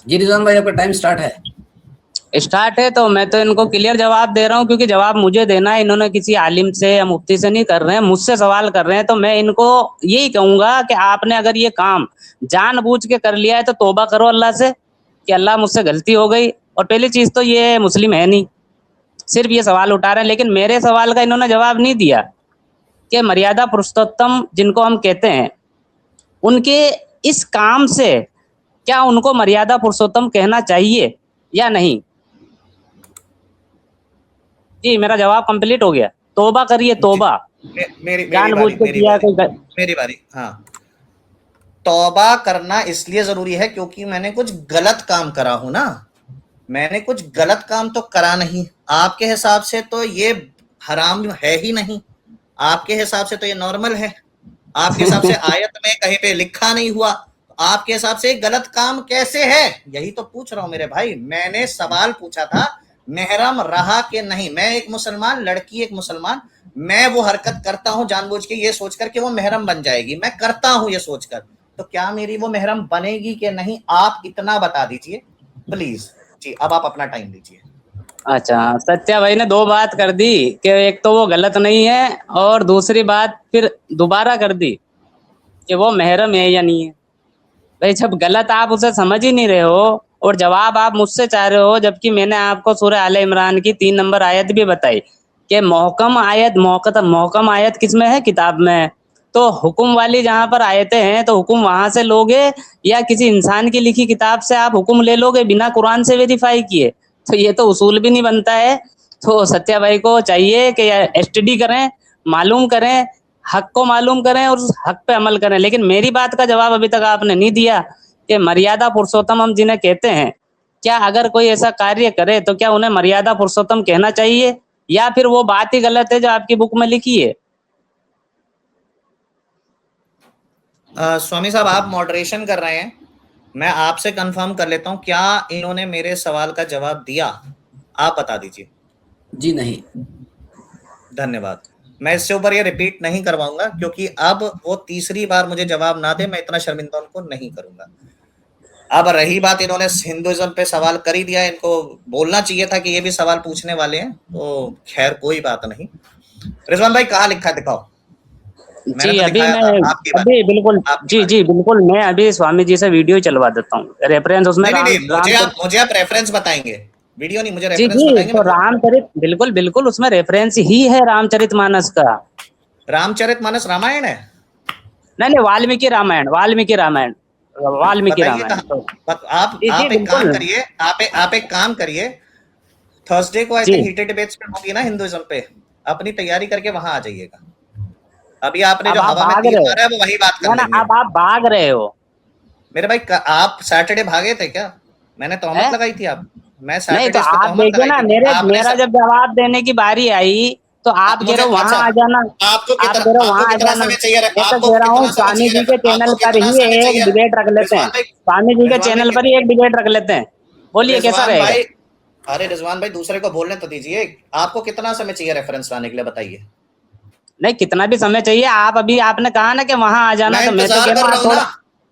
जी रिजवान भाई, आपका टाइम स्टार्ट है। स्टार्ट है तो मैं तो इनको क्लियर जवाब दे रहा हूँ, क्योंकि जवाब मुझे देना है। इन्होंने किसी आलिम से या मुफ्ती से नहीं कर रहे हैं, मुझसे सवाल कर रहे हैं। तो मैं इनको यही कहूंगा कि आपने अगर ये काम जानबूझ के कर लिया है तो तौबा करो अल्लाह से कि अल्लाह मुझसे गलती हो गई। और पहली चीज तो ये मुस्लिम है नहीं, सिर्फ ये सवाल उठा रहे हैं। लेकिन मेरे सवाल का इन्होंने जवाब नहीं दिया कि मर्यादा पुरुषोत्तम जिनको हम कहते हैं, उनके इस काम से क्या उनको मर्यादा पुरुषोत्तम कहना चाहिए या नहीं? जी, मेरा जवाब कंप्लीट हो गया। तौबा करिए, तौबा। मेरी जानबूझ बारी, के मेरी किया बारी, कोई मेरी बारी। हाँ, तौबा करना इसलिए जरूरी है क्योंकि मैंने कुछ गलत काम करा हूं ना। मैंने कुछ गलत काम तो करा नहीं। आपके हिसाब से तो ये हराम है ही नहीं, आपके हिसाब से तो ये नॉर्मल है। आपके हिसाब से आयत में कहीं पे लिखा नहीं हुआ, आपके हिसाब से गलत काम कैसे है? यही तो पूछ रहा हूं मेरे भाई। मैंने सवाल पूछा था महरम रहा कि नहीं। मैं एक मुसलमान, लड़की एक मुसलमान, मैं वो हरकत करता हूं जानबूझ के, ये सोचकर कि वो महरम बन जाएगी, मैं करता हूं ये सोचकर, तो क्या मेरी वो महरम बनेगी कि नहीं? आप इतना बता दीजिए प्लीज जी। अब आप अपना टाइम लीजिए। अच्छा, सत्या भाई ने दो बात कर दी कि एक तो वो गलत नहीं है, और दूसरी बात फिर दोबारा कर दी कि वो महरम है या नहीं है। भाई, जब गलत आप उसे समझ ही नहीं रहे हो और जवाब आप मुझसे चाह रहे हो, जबकि मैंने आपको सूरह आले इमरान की 3 नंबर आयत भी बताई कि मोहकम आयत किसमें है? किताब में है। तो हुक्म वाली जहां पर आयतें हैं तो हुक्म वहां से लोगे या किसी इंसान की लिखी किताब से आप हुक्म ले लोगे बिना कुरान से वेरीफाई किए? तो ये तो उसूल भी नहीं बनता है। तो सत्या भाई को चाहिए कि स्टडी करें, मालूम करें, हक को मालूम करें और उस हक पे अमल करें। लेकिन मेरी बात का जवाब अभी तक आपने नहीं दिया कि मर्यादा पुरुषोत्तम हम जिन्हें कहते हैं, क्या अगर कोई ऐसा कार्य करे तो क्या उन्हें मर्यादा पुरुषोत्तम कहना चाहिए, या फिर वो बात ही गलत है जो आपकी बुक में लिखी है? स्वामी साहब, आप मॉडरेशन कर रहे हैं, मैं आपसे कंफर्म कर लेता हूं, क्या इन्होंने मेरे सवाल का जवाब दिया? आप बता दीजिए। जी नहीं। धन्यवाद। मैं इससे ऊपर ये रिपीट नहीं करवाऊंगा, क्योंकि अब वो तीसरी बार मुझे जवाब ना दे, मैं इतना शर्मिंदा उनको नहीं करूंगा। अब रही बात, इन्होंने हिंदुइज्म पे सवाल कर ही दिया, इनको बोलना चाहिए था कि ये भी सवाल पूछने वाले हैं, तो खैर कोई बात नहीं। रिजवान भाई, कहाँ लिखा है दिखाओ। मैंने जी, तो अभी दिखाया मैं था, आपकी बात, अभी बिल्कुल, आपकी जी बात। जी बिल्कुल, मैं अभी स्वामी जी से वीडियो चलवा देता हूँ, रेफरेंस उसमें नहीं नहीं राम नहीं, राम मुझे आप रेफरेंस बताएंगे, वीडियो नहीं, मुझे जी रेफरेंस जी, बताएंगे। तो मैं खुद रामचरित, बिल्कुल बिल्कुल, उसमें रेफरेंस ही है रामचरितमानस का। रामचरितमानस रामायण है? नहीं नहीं, वाल्मीकि रामायण, वाल्मीकि रामायण, वाल्मीकि बताइए रामायण। कहाँ। तो जी जी आप एक काम बिल्कुल। करिए, आप एक काम करिए, थर्सडे को आई जी, थिंक हीटेड डिबेट्स पे होगी ना हिंदुइज्म पे, अपनी तैयारी करके वहां आ जाइएगा। अभी आपने अब जो आप हवा में भाग तीर रहे हो। मारा है वो वही बात कर ना ना, लेंगे। अब आप भाग रहे हो। मेरे भाई, आप सैटरडे भागे थे क्या? मैंने है? तोहमत लगाई थी आप, मैं नहीं तो सैटरडे पे आप तोहमत देखिए लगाई ना, थी, मेरे आपने मेरा जब जवाब देने की बारी आई तो आप कह मुझे रहे हो वहां अच्छा, आ जाना। आप कह रहे हो आपको वहां आ कितना जाना। समय चाहिए? मैं तो आपको कह रहा हूँ कितना समय स्वामी जी चाहिए? के चैनल आपको पर कितना ही समय एक चाहिए? डिबेट रख लेते हैं। रिजवान भाई, स्वामी जी के रिजवान चैनल भाई, पर ही एक डिबेट रख लेते हैं। बोलिए कैसा रिजवान रहेगा? भाई, अरे रिजवान भाई, दूसरे को बोलने तो दीजिए। आपको कितना समय चाहिए रेफरेंस लाने के लिए, बताइए। नहीं, कितना भी समय चाहिए। आप अभी आपने कहा ना कि वहां आ जाना, मैं तो मैं तो इंतजार कह रहा कर हूँ रहा आप हूँ ना।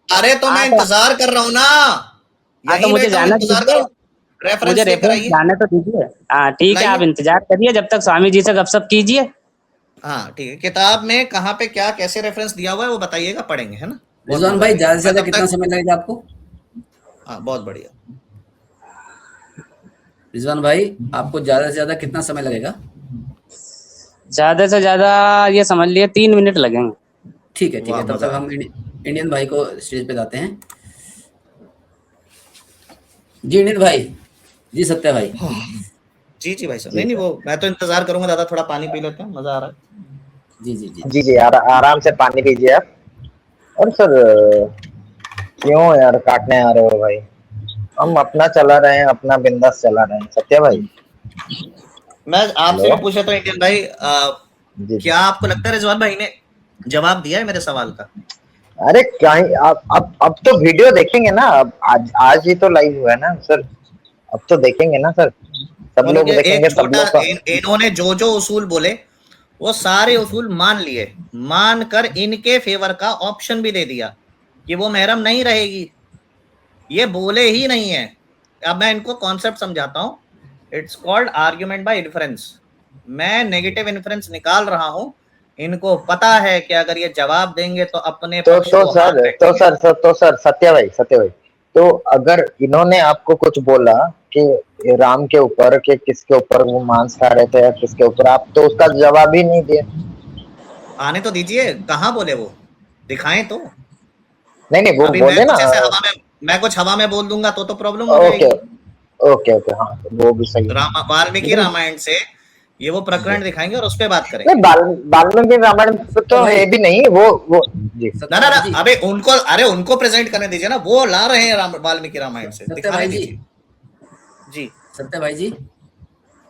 थोड़ा। अरे तो मैं हाँ तो इंतजार कर रहा हूँ ना, हाँ, तो यही मुझे बैठा हूँ, जाने इंतजार दीजिए, करो। रेफरेंस मुझे लेकर रेफरेंस आइए, जाने तो दीजिए। हाँ ठीक है, आप लाइए। इंतजार करिए, जब तक स्वामी जी से गपशप कीजिए। हाँ ठीक है, किताब में कहाँ पे क्या कैसे रेफरेंस दिया हुआ है वो बताइएगा, पढ़ेंगे, है ना। रिजवान भाई ज्यादा से ज्यादा मैं तब कितना तक- समय लगेगा आपको? हाँ बहुत बढ़िया। रिजवान भाई आपको ज्यादा से ज्यादा कितना समय लगेगा? ज्यादा से ज्यादा ये समझ लिए 3 मिनट लगेंगे। ठीक है, वाह, तब मजा तक हम इंडियन भाई को स्टेज पे लाते हैं। जी इंडियन भाई, जी सत्या भाई। जी जी भाई साहब, नहीं वो मैं तो इंतजार करूंगा दादा, थोड़ा पानी पी लेते हैं, मजा आ रहा है। जी जी जी जी जी आराम से पानी पीजिए आप। और सर क्यों यार काटने आ रहे हो भाई? हम अपना चला रहे हैं, अपना बिंदास चला रहे हैं सत्या भाई। मैं आपसे हेलो भी पूछा था इंडियन भाई, जी जी। क्या आपको लगता है रिजवान भाई ने जवाब दिया है मेरे सवाल का? अरे क्या ही अब तो वीडियो देखेंगे ना। अब आज ही तो लाइव हुआ है ना सर। अब तो देखेंगे ना सर, सब और लोग ये देखेंगे, एक सब छोटा लोग का। इन्होंने जो जो उसूल बोले वो सारे उसूल मान लिए, मान कर इनके फेवर का ऑप्शन भी दे दिया कि वो महरम नहीं रहेगी, ये बोले ही नहीं है। अब मैं इनको कॉन्सेप्ट समझाता हूँ, it's called argument by inference. मैं नेगेटिव इन्फरेंस निकाल रहा हूँ, इनको पता है कि अगर ये जवाब देंगे तो अपने तो पक्ष को हाथ रखेंगे। सर सत्या भाई तो अगर इन्होंने आपको कुछ बोला कि राम के ऊपर कि किसके ऊपर वो मांस खा रहे थे या किसके ऊपर, आप तो उसका जवाब ही नहीं दिए। आने तो दीजिए, कहाँ बोले वो, दिखाएं तो। नहीं वो अभी बोले ना। मैं कुछ हवा में बोल दूंगा तो प्रॉब्लम हो ओके जाएगी। ओके हाँ वो भी सही है। वाल्मीकि लेकिन रामायण से ये वो प्रकरण दिखाएंगे और उस पर बात नहीं, करेंगे। वाल्मीकि रामायण पे तो है भी नहीं वो जी। ना ना सत्या ना, भाई जी, अबे उनको प्रेजेंट करने दीजिए ना, वो ला रहे हैं वाल्मीकि रामायण से, सत्या दिखाने भाई जी, दीजिए। जी सत्या भाई जी,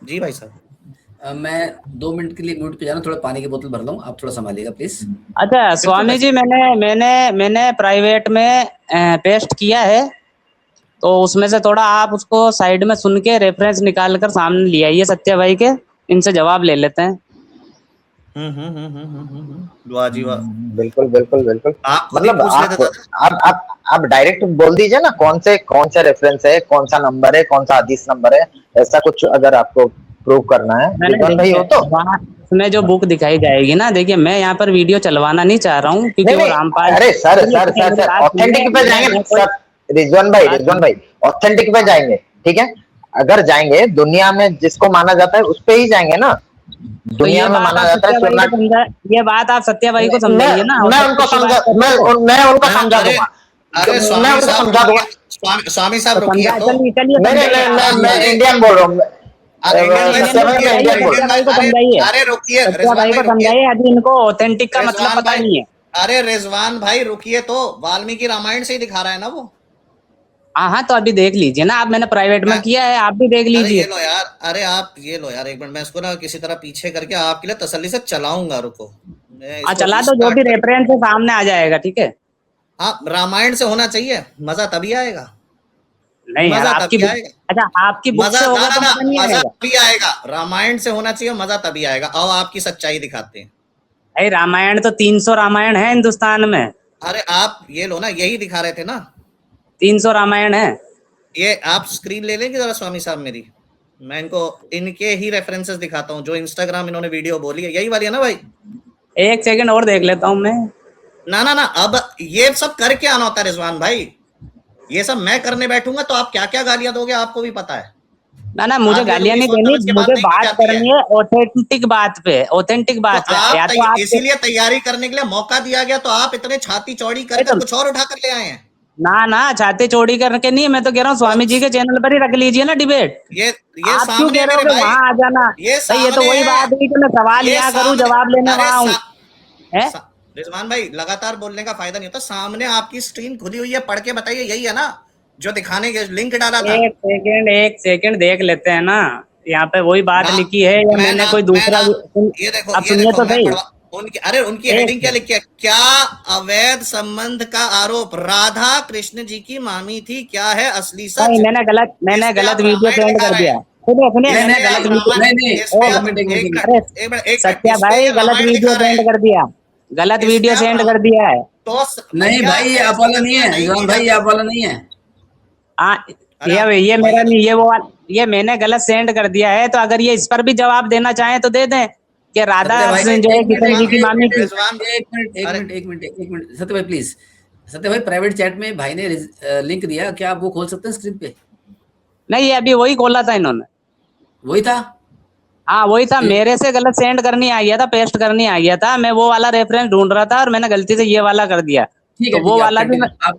जी भाई साहब। मैं 2 मिनट के लिए म्यूट पे जाना, थोड़ा पानी की बोतल भर लूँ, आप थोड़ा संभालिएगा प्लीज। अच्छा बिल्कुल स्वामी भाई जी, साहब। मैंने प्राइवेट में पेस्ट किया है, तो उसमें से थोड़ा आप उसको साइड में सुन के रेफरेंस निकाल कर सामने ले आइए सत्या भाई के, इनसे जवाब ले लेते हैं। वाह जी वाह, बिल्कुल बिल्कुल बिल्कुल। आप खुद ही मतलब पूछ लेते दादा। आप डायरेक्ट बोल दीजिए ना, कौन से रेफरेंस है, कौन सा नंबर है, कौन सा हदीस नंबर है, ऐसा कुछ अगर आपको प्रूव करना है मैंने रिजवान भाई हो देखिए तो। वहाँ उसमें जो बुक दिखाई जाएगी ना, देखिए मैं यहाँ पर वीडियो चलवाना नहीं चाह रहा हूँ क्योंकि नहीं वो नहीं रामपाल। अरे सर सुनिए सर सुनिए, सर मेरी सर बात सुनिए, ऑथेंटिक पे जाएंगे मैं कोई सर। बात रिजवान सुनिए। भाई ऑथेंटिक पे हाँ, जाएंगे, ठीक है। अगर जाएंगे दुनिया में जिसको माना जाता है उस पे ही जाएंगे ना। तो दुनिया ये में बात माना आप जाता है सत्या भाई को सुन्नत। समझा, ये बात आप सत्या भाई को मैं समझाइए ना, मैं उनको ऑथेंटिक की समझा बात कर रहे हो। मैं उनको ना समझा अरे दूंगा। अरे मैं स्वामी उनको साहब समझा दूंगा। रुकिए, स्वामी साहब तो रुकिए समझा, तो। चलिए चलिए नहीं नहीं समझाइए आप। मैं अरे इंडियन बोल रहा हूँ। इंडियन भाई इंडियन को सत्या भाई मैं समझाइए, इंडियन बोल सत्या इंडियन भाई भाई, को अरे समझाइए, अरे रुकिए सत्या रिजवान भाई भाई को रुकिए। समझाइए, अभी इनको ऑथेंटिक का मतलब रिजवान पता भाई, नहीं है। अरे रिजवान भाई रुकिए तो, वाल्मीकि रामायण से ही दिखा रहा है ना वो। हाँ हाँ, तो अभी देख लीजिए ना, आप मैंने प्राइवेट में मैं किया है, आप भी देख अरे ये लीजिए। लो यार, अरे आप ये लो यार, एक मिनट मैं इसको ना किसी तरह पीछे करके आपके लिए तसल्ली से चलाऊंगा, रुको मैं हाँ इसको चला दो, जो रीस्टार्ट भी कर। रेफरेंस है सामने आ जाएगा, ठीक है। हाँ रामायण से होना चाहिए, मजा तभी आएगा। नहीं यार, मजा आपकी तभी बुक, आएगा। अच्छा आपकी बुक मजा से ना होगा ना तो ना, मजा नहीं मजा आएगा। तभी आएगा, रामायण से होना चाहिए, मजा तभी आएगा। आओ आपकी सच्चाई दिखाते हैं। भाई रामायण तो 300 रामायण है हिंदुस्तान में, अरे आप ये लो ना, यही दिखा रहे थे ना। 300 रामायण है। ये आप स्क्रीन ले लेंगे जरा स्वामी साहब मेरी, मैं इनको इनके ही रेफरेंसेस दिखाता हूँ, जो इंस्टाग्राम इन्होंने वीडियो बोली है, यही वाली है ना भाई। एक सेकंड और देख लेता हूँ मैं। ना ना ना, अब ये सब करके आना होता है रिजवान भाई, ये सब मैं करने बैठूंगा तो आप क्या क्या गालियां दोगे आपको भी पता है। ना ना, मुझे आदमी गालियां लोग नहीं सोच देनी, समझ के मुझे बात नहीं की बात जाती है। करनी है ऑथेंटिक बात पे, ऑथेंटिक तो बात पे। या आप तो आप इसीलिए तैयारी करने के लिए मौका दिया गया, तो आप इतने छाती चौड़ी कर कर तो, कुछ और उठा कर ले आए हैं। ना ना छाती चौड़ी करके नहीं, मैं तो कह रहा हूँ स्वामी जी तो के चैनल पर ही रख लीजिए ना डिबेट। ये आप क्यों सामने कह है रहे हो मेरे कि भाई, वहां आ जाना? ये भाई ये तो सामने वही है, बात है कि मैं सवाल ये यहाँ करूँ, सामने। जवाब लेने अरे वहां हूँ है। रिजवान भाई लगातार बोलने का फायदा नहीं होता, सामने आपकी स्क्रीन खुली हुई है, पढ़ के बताइए, यही है ना जो दिखाने के लिंक डाला था। एक सेकंड देख लेते हैं ना, यहाँ पे वही बात ना लिखी है या मैं मैंने ना कोई मैं दूसरा? ना अब ये सुनिए देखो तो मैं सही। पढ़वा उनकी, अरे उनकी एक हेडिंग क्या लिखी है, क्या अवैध संबंध का आरोप, राधा कृष्ण जी की मामी थी, क्या है असली नहीं, सच। मैंने इस पे गलत आप वीडियो रामायण सेंड दिखा कर रहे दिया। हैं, सुनिए सुनिए, इस नहीं मैंने पे नहीं आप गलत वीडियो, रामायण, नहीं इस पे आप एक मिनट एक एक अरे मिनट एक मिनट, सत्या इस पे भाई ये गलत रामायण वीडियो दिखा रहे सेंड हैं, कर दिया, गलत इस पे वीडियो आप सेंड कर दिया है। तो नहीं भैया भाई, ये आप ऐसी वाला नहीं गलतियां है नहीं रिजवान की भाई, ये जाती। आप वाला नहीं है। हाँ, अरे आप ये मेरा भैया नहीं, ये वो वाला, ये मैंने गलत सेंड कर दिया है, तो अगर ये इस पर भी जवाब देना चाहें तो दे दें। कि राधा सत्य भाई जो है किशन जी की मामी थी। एक मिनट सत्य भाई प्लीज। सत्य भाई प्राइवेट चैट में भाई ने लिंक दिया, क्या आप वो खोल सकते हैं स्क्रीन पे? नहीं, अभी वही खोला था इन्होंने। वही था। हाँ वही था, मेरे से गलत सेंड करनी आ गया था, पेस्ट करनी आ गया था, मैं वो वाला रेफरेंस ढूंढ रहा था और मैंने गलती से ये वाला कर दिया। ठीक तो है वो वाला भी मैं, फिर आप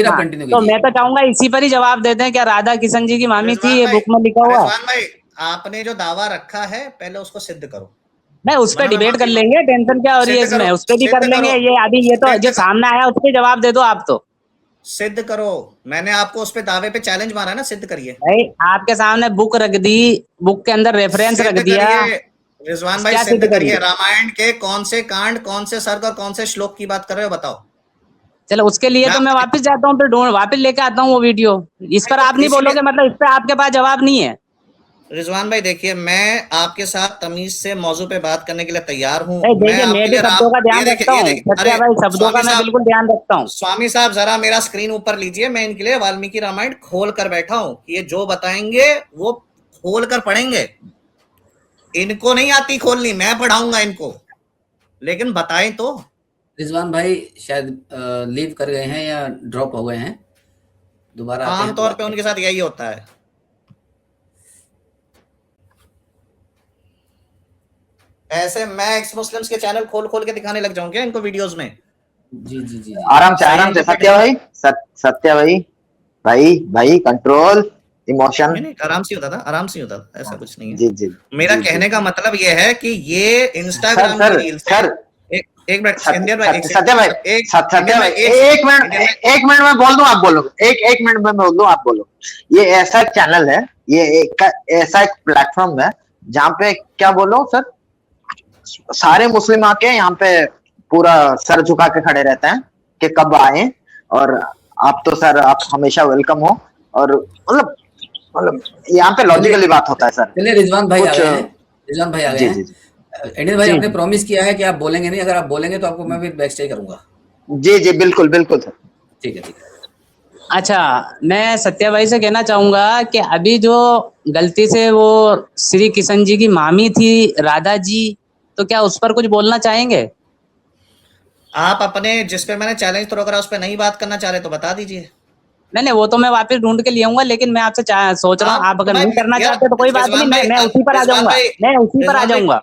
हाँ, कंटिन्यू तो कीजिए। मैं तो चाहूंगा इसी पर ही जवाब देते हैं, क्या राधा किशन जी की मामी थी, ये बुक में लिखा हुआ है। रिजवान भाई, आपने जो दावा रखा है पहले उसको सिद्ध करो। नहीं, उस पर वरना मैं डिबेट कर माफी लेंगे, टेंशन क्या हो रही है सिद्ध करो, इसमें, उस पर भी कर सिद्ध लेंगे। करो, ये अभी ये तो जो सिद्ध करो, सामने आया उस पर जवाब दे दो आप तो। सिद्ध करो। मैंने आपको उस पे दावे पे चैलेंज मारा है ना, सिद्ध करिए। भाई आपके सामने बुक रख दी, बुक के अंदर रेफरेंस रख सिद्ध दिया, करिए रिजवान भाई, क्या सिद्ध सिद्ध करिए। करिए? रामायण के कौन से कांड, कौन से सर्ग और कौन से श्लोक की बात कर रहे हो, बताओ। चलो उसके लिए तो मैं वापस जाता हूँ, फिर ढूंढ वापस लेके आता हूँ वो वीडियो। इस पर आप नहीं बोलोगे, मतलब इस पर आपके पास जवाब नहीं है। रिजवान भाई देखिए, मैं आपके साथ तमीज से मौजू पे बात करने के लिए तैयार हूँ। देखिए मैं भी शब्दों का ध्यान रखता हूँ, सत्या भाई, शब्दों का मैं बिल्कुल ध्यान रखता हूँ। स्वामी साहब जरा मेरा स्क्रीन ऊपर लीजिए, मैं इनके लिए वाल्मीकि रामायण खोल कर बैठा हूँ कि ये जो बताएंगे वो खोल कर पढ़ेंगे। इनको नहीं आती खोलनी, मैं पढ़ाऊंगा इनको, लेकिन बताएं तो। रिजवान भाई शायद लीव कर गए हैं या ड्रॉप हो गए हैं, दोबारा आते हैं तो आमतौर बात पे उनके साथ यही होता है। ऐसे मैं एक्स मुस्लिम्स के चैनल खोल खोल के दिखाने लग जाऊं क्या इनको वीडियोस में? जी जी जी आराम से सत्या भाई, सत्या भाई, भाई कंट्रोल इमोशन। नहीं आराम से होता था, आराम से होता था, ऐसा कुछ नहीं है। जी जी मेरा जी, कहने का मतलब ये है कि ये इंस्टाग्राम सर की रील से सर एक मिनट इंडियन भाई, सत्या भाई, सत्या भाई, एक मिनट में बोल दूं आप बोलो, एक मिनट में बोल दूं आप बोलो। ये ऐसा चैनल है, ये ऐसा एक प्लेटफॉर्म है जहाँ पे क्या बोलो सर, सारे मुस्लिम आके यहाँ पे पूरा सर झुका के खड़े रहते हैं कि कब आए, और आप तो सर आप हमेशा वेलकम हो। और मतलब यहाँ पे लॉजिकली बात होता है सर। चलिए रिजवान भाई आ गए हैं, रिजवान भाई आ गए जी हैं। जी जी इंडियन भाई जी आपने प्रॉमिस किया है कि आप बोलेंगे नहीं, अगर आप बोलेंगे तो आपको मैं भी बैक स्टे करूंगा। जी जी बिल्कुल बिल्कुल सर। ठीक है ठीक है। अच्छा, मैं सत्या भाई से कहना चाहूंगा कि अभी जो गलती से वो श्री किशन जी की मामी थी राधा जी, तो क्या उस पर कुछ बोलना चाहेंगे? आप अपने जिस पे मैंने चैलेंज थ्रो करा उस पे नहीं बात करना चाह रहे तो बता दीजिए। नहीं वो तो मैं वापस ढूंढ के ले आऊंगा, लेकिन मैं आपसे सोच रहा हूँ, आप अगर नहीं करना चाहते तो कोई बात नहीं, मैं उसी पर आ जाऊंगा, मैं उसी पर आ जाऊंगा।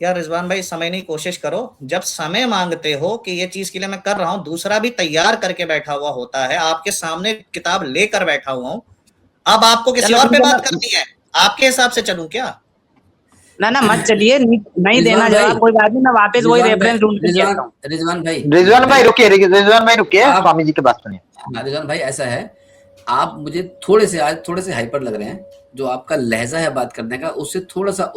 यार रिजवान भाई समझने की कोशिश करो, जब समय मांगते हो कि ये चीज के लिए मैं कर रहा हूँ, दूसरा भी तैयार करके बैठा हुआ होता है, आपके सामने किताब लेकर बैठा हुआ हूँ, अब आपको किसी और पे बात करनी है, आपके हिसाब से चलूं क्या? ना मत चलिए, नहीं देना जवाब, कोई बात नहीं, मैं वापस वही रेफरेंस ढूंढ के आता हूँ। रिजवान भाई रुकिए, स्वामी जी की बात सुनिए। रिजवान भाई ऐसा है, आप मुझे थोड़े से हाइपर लग रहे हैं, जो आपका लहजा है बात करने का, उससे थोड़ा सा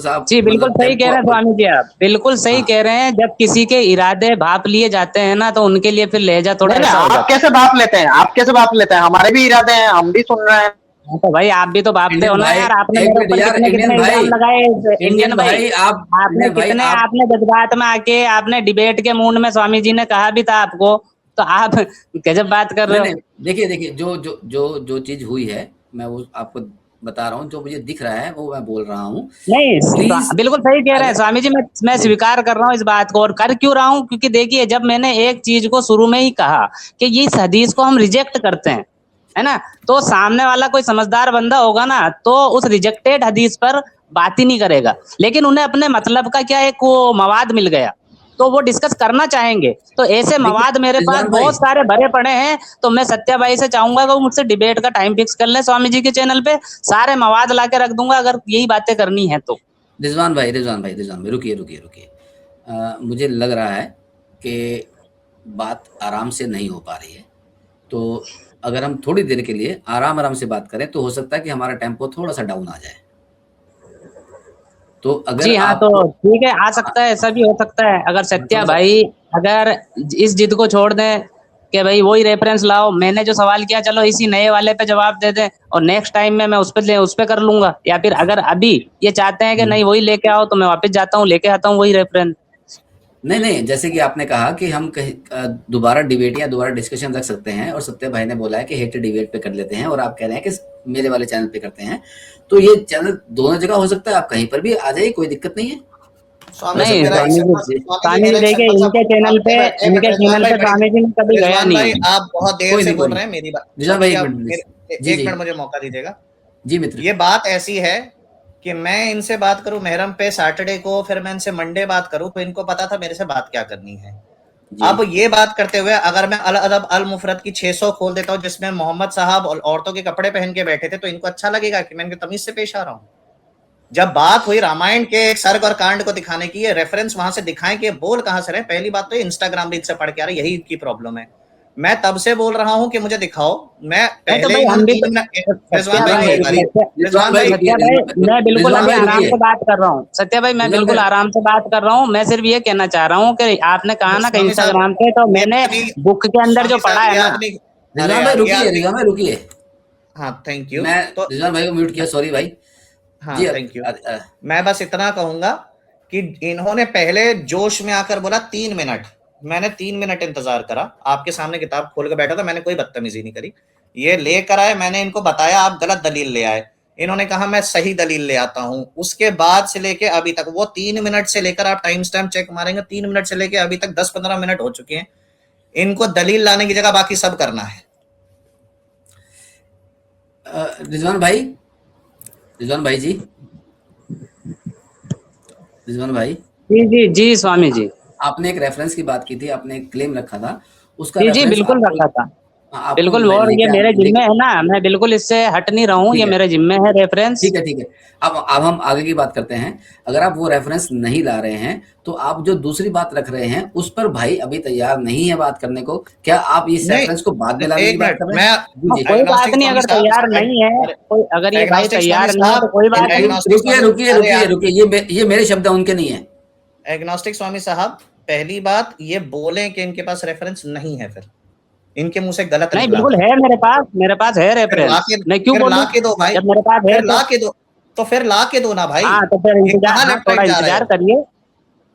आप जी बिल्कुल सही कह रहे हैं स्वामी जी, आप बिल्कुल सही कह रहे हैं। जब किसी के इरादे भाप लिए जाते हैं ना, तो उनके लिए फिर लहजा थोड़ा ऐसा हो जाता है। आप कैसे भाप लेते हैं, हमारे भी इरादे हैं, हम भी सुन रहे हैं। तो भाई आप भी तो भापते हो ना यार, आपने मेरे ऊपर कितने इल्जाम लगाए इंडियन भाई, आपने जज्बात में आके आपने डिबेट के मूड में स्वामी जी ने कहा भी था आपको, तो आप गजब बात कर रहे हो। देखिए जो चीज हुई है मैं वो आपको बता रहा हूँ, जो मुझे दिख रहा है वो मैं बोल रहा हूँ। नहीं बिल्कुल सही कह रहे हैं स्वामी जी, मैं स्वीकार कर रहा हूँ इस बात को, और कर क्यों रहा हूँ, क्योंकि देखिए जब मैंने एक चीज को शुरू में ही कहा कि ये इस हदीस को हम रिजेक्ट करते हैं, है ना, तो सामने वाला कोई समझदार बंदा होगा ना, तो उस रिजेक्टेड हदीस पर बात ही नहीं करेगा, लेकिन उन्हें अपने मतलब का क्या एक वो मवाद मिल गया, तो वो डिस्कस करना चाहेंगे। तो ऐसे मवाद मेरे पास बहुत सारे भरे पड़े हैं, तो मैं सत्या भाई से चाहूंगा कि वो मुझसे डिबेट का टाइम फिक्स कर ले स्वामी जी के चैनल पे, सारे मवाद ला के रख दूंगा अगर यही बातें करनी है तो। रिजवान भाई रुकिए, मुझे लग रहा है कि बात आराम से नहीं हो पा रही है, तो अगर हम थोड़ी देर के लिए आराम से बात करें तो हो सकता है कि हमारा टेम्पो थोड़ा सा डाउन आ जाए। तो अगर जी हाँ, तो ठीक है, आ सकता है, ऐसा भी हो सकता है। अगर सत्या भाई अगर इस जिद को छोड़ दें कि भाई वही रेफरेंस लाओ, मैंने जो सवाल किया चलो इसी नए वाले पे जवाब दे दें, और नेक्स्ट टाइम में मैं उस पे कर लूंगा, या फिर अगर अभी ये चाहते हैं कि नहीं वही लेके आओ, तो मैं वापस जाता हूँ, लेके आता हूँ वही रेफरेंस। नहीं, जैसे कि आपने कहा कि हम कहीं दोबारा डिबेट या दोबारा डिस्कशन रख सकते हैं, और सत्य भाई ने बोला है कि हेटेड डिबेट पे कर लेते हैं, और आप कह रहे हैं कि मेरे वाले चैनल पे करते हैं, तो ये चैनल दोनों जगह हो सकता है, आप कहीं पर भी आ जाइए, कोई दिक्कत नहीं है। स्वामी जी नहीं मेरा एक स्वामी सिंपल स्वामी जी देखिए, इनके चैनल पे स्वामी जी ने कभी गया रिजवान नहीं भाई, है। आप बहुत देर कोई से नहीं, बोल कोई रहे हैं मेरी बात। रिजवान भाई, एक आप मिनट प्लीज। जी एक जी मिनट मुझे मौका दीजिएगा। जी मित्र। ये बात ऐसी है कि मैं इनसे बात करूं महरम पे सैटरडे को, फिर मैं इनसे मंडे बात करूं, तो इनको पता था मेरे से बात क्या करनी है। जी अब ये बात करते हुए अगर मैं अल अदब अल मुफरत की 600 खोल देता हूं जिसमें मोहम्मद साहब औरतों के कपड़े पहन के बैठे थे, तो इनको अच्छा लगेगा कि मैं इनके तमीज से पेश आ रहा हूं? जब बात हुई रामायण के एक सर्ग और कांड को दिखाने की, ये रेफरेंस वहां से दिखाएं कि बोल कहां से रहे। पहली बात तो ये इंस्टाग्राम रील से पढ़ के आ रहे, यही इनकी प्रॉब्लम है। मैं तब से बोल रहा हूं कि मुझे दिखाओ। मैं नहीं तो पहले भाई इन्होंने हम भी 3 मिनट रिजवान सत्या भाई भाई, मेरी बारी। रिजवान भाई सत्या भाई मैं बिल्कुल रिजवान अभी भाई आराम रुकिए, से बात कर रहा हूँ। सत्या भाई मैं रिजवान बिल्कुल भाई, आराम से बात कर रहा हूँ। मैं सिर्फ ये कहना चाह रहा हूँ कि आपने कहा ना कि स्वामी साहब इंस्टाग्राम पे, तो ये मैंने आदमी, बुक के अंदर जो स्वामी पढ़ा साहब है ये ना। आदमी, अरे रिजवान भाई यार ये रुकिए, आदमी, रिजवान भाई रुकिए, हाँ थैंक यू। मैं तो रिजवान भाई को म्यूट किया, सॉरी भाई। हाँ जी थैंक यू। मैं बस इतना कहूंगा कि इन्होंने पहले जोश में आकर बोला 3 मिनट। मैंने 3 मिनट इंतजार करा, आपके सामने किताब खोल के बैठा था, मैंने कोई बदतमीजी नहीं करी। ये लेकर आए, मैंने इनको बताया आप गलत दलील ले आए। इन्होंने कहा मैं सही दलील ले आता हूं। उसके बाद से लेके अभी तक वो 3 मिनट से लेकर, आप टाइम स्टैम्प चेक मारेंगे, 3 मिनट से लेके अभी तक 10-15 मिनट हो चुके हैं। इनको दलील लाने की जगह बाकी सब करना है। रिजवान भाई, रिजवान भाई जी, रिजवान भाई, जी जी जी स्वामी जी, आपने एक रेफरेंस की बात की थी, आपने एक क्लेम रखा था, उसका जी जी रेफरेंस बिल्कुल आपको, रखा था, आपको बिल्कुल। और ये मेरे जिम्मे है ना, मैं बिल्कुल इससे हट नहीं रहा हूँ, ठीक ये है, मेरे जिम्मे है रेफरेंस। ठीक है, ठीक है। अब हम आगे की बात करते हैं। अगर आप वो रेफरेंस नहीं ला रहे हैं, तो आप जो दूसरी बात रख रहे हैं, उस पर भाई अभी तैयार नहीं है बात करने को। क्या आप इस नहीं, रेफरेंस को बाद में लाने की एक बात मिनट, कर रहे मैं हैं? जी, जी। कोई बात एग्नोस्टिक नहीं, स्वामी अगर साहब, तैयार नहीं है कोई, अगर ये भाई एग्नोस्टिक स्वामी तैयार नहीं है तो साहब, कोई बात नहीं। एग्नोस्टिक रुकिए, स्वामी, रुकिए, अरे रुकिए, यार, रुकिए, ये मेरे शब्द हैं, उनके नहीं है। एग्नोस्टिक स्वामी साहब, पहली बात ये बोले कि इनके पास रेफरेंस नहीं है, फिर इनके मुंह से गलत नहीं निकला। बिल्कुल है, मेरे पास है फिर ला रेफरेंस, के, मैं क्यों फिर ला बोलूं? के दो भाई, जब मेरे पास है फिर ला तो। के दो, तो फिर ला के दो ना भाई। हाँ तो फिर ये इंतजार, कहाँ हाँ लेफ्ट राइट थोड़ा जा रहे इंतजार हो? करिए, कब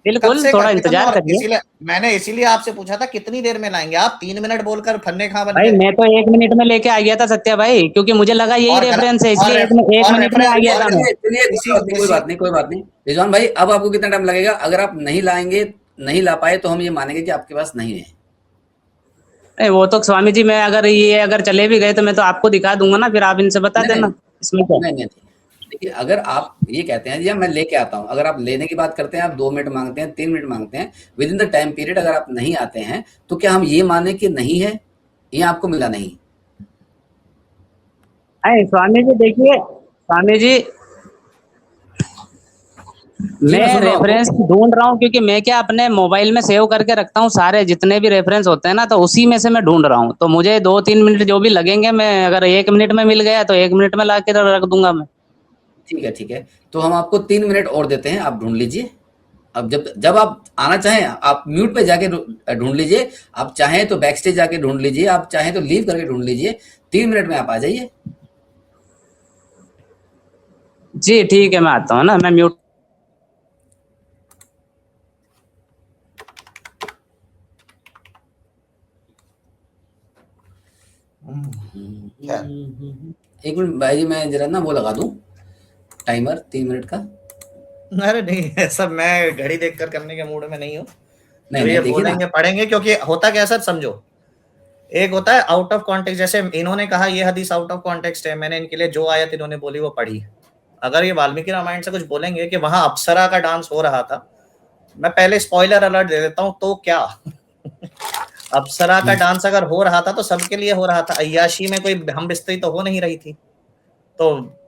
बिल्कुल से थोड़ा करते इंतजार और करिए। इसीलिए मैंने इसीलिए आपसे पूछा था कितनी देर में लाएंगे आप। 3 मिनट बोलकर फन्ने कहाँ बन भाई गए? मैं तो 1 मिनट में लेके आ गया था सत्या भाई, क्योंकि मुझे लगा यही और गलत, रेफरेंस है, और इसलिए एक और मिनट में आ रेफरेंस, गया और था मैं। चलिए, चलिए, इसी कोई बात नहीं, कोई बात नहीं। रिजवान भाई, अब आपको कितना टाइम लगेगा? अगर आप नहीं लाएंगे, नहीं ला पाए, तो हम ये मानेंगे कि आपके पास नहीं है। नहीं वो तो स्वामी जी, मैं अगर चले भी गए तो मैं तो आपको दिखा दूंगा ना, फिर आप इनसे बता नहीं, नहीं, देना इसमें क्या। नहीं, नहीं, देखिए, अगर आप ये कहते हैं या मैं लेके आता हूँ, अगर आप लेने की बात करते हैं, आप 2 मिनट मांगते हैं, 3 मिनट मांगते हैं, with in the time period अगर आप नहीं आते हैं, तो क्या हम ये माने कि नहीं है, या आपको मिला नहीं? नहीं स्वामी जी देखिए, स्वामी जी जी, मैं सुन रहा हूँ आपको। रेफरेंस ढूंढ रहा हूँ, क्योंकि मैं क्या अपने मोबाइल में सेव करके रखता हूँ सारे जितने भी रेफरेंस होते हैं ना, तो उसी में से मैं ढूंढ रहा हूँ। तो मुझे 2-3 मिनट जो भी लगेंगे, मैं अगर 1 मिनट में मिल गया तो 1 मिनट में ला के रख दूंगा मैं। ठीक है, ठीक है। तो हम आपको 3 मिनट और देते हैं, आप ढूंढ लीजिए। अब जब जब आप आना चाहें, आप म्यूट पे जाके ढूंढ लीजिए, आप चाहें तो बैक स्टेज जाके ढूंढ लीजिए, आप चाहें तो लीव करके ढूंढ लीजिए। 3 मिनट में आप आ जाइए। जी ठीक है, मैं आता हूँ ना, मैं म्यूट। एक मिनट भाई जी, मैं जरा ना वो लगा दूं टाइमर 3 मिनट का। अरे नहीं, ऐसा मैं घड़ी देखकर करने के मूड में नहीं हूँ। नहीं, जो ये नहीं, देखिए ना, बोलेंगे पढ़ेंगे, क्योंकि होता क्या है सर, समझो, एक होता है आउट ऑफ कॉन्टेक्स्ट। जैसे इन्होंने कहा ये हदीस आउट ऑफ कॉन्टेक्स्ट है, मैंने इनके लिए जो आयत इन्होंने बोली वो पढ़ी। अगर ये वाल्मीकि रामायण से कुछ बोलेंगे कि वहां अप्सरा का डांस हो रहा था, मैं पहले स्पॉइलर अलर्ट दे देता हूँ, तो क्या अप्सरा का डांस अगर हो रहा था तो सबके लिए हो रहा था, अय्याशी में कोई हम बिस्तरी तो हो नहीं रही थी। तो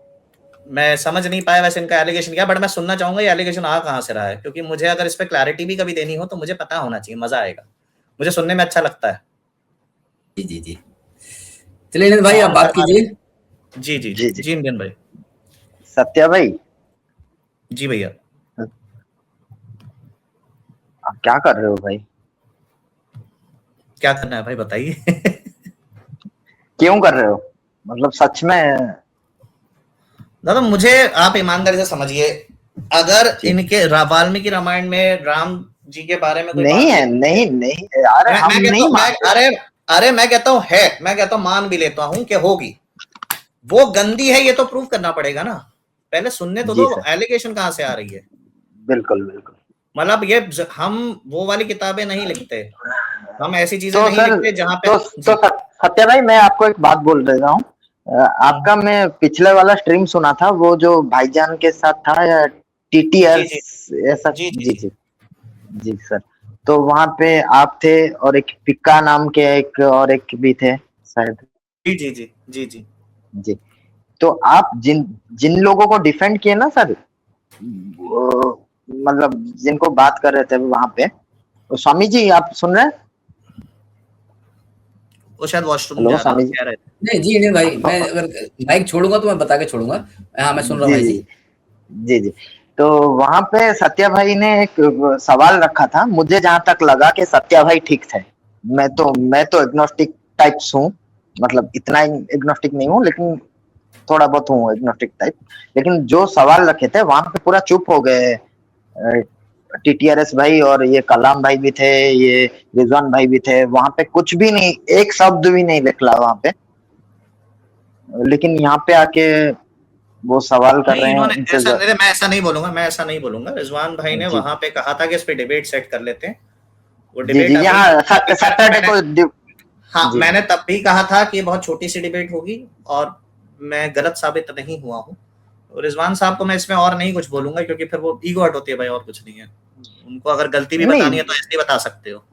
मैं समझ नहीं पाया वैसे इनका एलिगेशन क्या, बट मैं सुनना चाहूंगा ये एलिगेशन आ कहां से रहा है, क्योंकि मुझे अगर इस पे क्लैरिटी भी कभी देनी हो तो मुझे पता होना चाहिए, मजा आएगा, मुझे सुनने में अच्छा लगता है। जी, जी, जी। चलिए नितिन भाई, आप बात कीजिए। जी जी जी, जी जी। जी इंडियन भाई। सत्या भाई, जी भैया। आप क्या कर रहे हो भाई? क्या करना है भाई बताइए। क्यों कर रहे हो? मतलब सच में। दादा मुझे आप ईमानदारी से समझिए, अगर जी। इनके वाल्मीकि रामायण में राम जी के बारे में कोई नहीं बात है, नहीं यार, हम मैं नहीं मानते। अरे मैं कहता हूँ है, मैं कहता हूँ मान भी लेता हूँ कि होगी, वो गंदी है ये तो प्रूव करना पड़ेगा ना, पहले सुनने तो जी दो, सर, एलिगेशन कहाँ से आ रही है। बिल्कुल बिल्कुल। मतलब ये हम वो वाली किताबें नहीं लिखते, हम ऐसी चीजें तो नहीं सर, लिखते जहाँ पे। तो जी सत्या भाई, मैं आपको एक बात बोल रहा हूँ। आपका मैं पिछले वाला स्ट्रीम सुना था, वो जो भाईजान के साथ था, या जी टीटीआर जी ऐसा। जी जी जी जी जी जी सर। तो वहां पे आप थे, और एक पिक्का नाम के एक और एक भी थे शायद। जी जी जी जी जी जी। तो आप जिन जिन लोगों को डिफेंड किए ना सर, मतलब जिनको बात कर रहे थे वहां पे, तो स्वामी जी आप सुन रहे हैं? वो शायद वॉशरूम हेलो जा रहे थे, स्वामी जी। कह रहे थे। नहीं जी, इंडियन भाई, मैं अगर माइक छोड़ूंगा तो मैं बता के छोड़ूंगा। हाँ, मैं सुन रहा हूँ जी भाई जी जी। जी जी। तो वहां पे सत्या भाई ने एक सवाल रखा था, मुझे जहां तक लगा कि सत्या भाई ठीक थे। मैं तो एग्नोस्टिक टाइप्स हूँ, मतलब इतना एग्नोस्टिक नहीं हूँ, लेकिन थोड़ा बहुत हूँ एग्नोस्टिक टाइप। लेकिन जो सवाल रखे थे वहां पे पूरा चुप हो गए। टीटीआरएस भाई और ये कलाम भाई भी थे, ये रिजवान भाई भी थे, वहां पे कुछ भी नहीं, एक शब्द भी नहीं निकला वहां पे। लेकिन यहाँ पे आके वो सवाल कर नहीं रहे हैं इन्होंने इनसे ऐसा नहीं, मैं ऐसा नहीं बोलूंगा, मैं ऐसा नहीं बोलूंगा, रिजवान भाई ने जी वहां पे कहा था कि इस पे डिबेट सेट कर लेते हैं, वो जी डिबेट जी। अभी यहाँ अभी कर सैटरडे मैंने। को हाँ जी मैंने तब भी कहा था कि ये बहुत छोटी सी डिबेट होगी, और मैं गलत साबित नहीं हुआ हूँ। रिजवान साहब को मैं इसमें और नहीं कुछ बोलूंगा, क्योंकि फिर वो ईगो हट होती है भाई, और कुछ नहीं है। उनको अगर गलती भी बतानी नहीं है तो ऐसे ही बता सकते हो।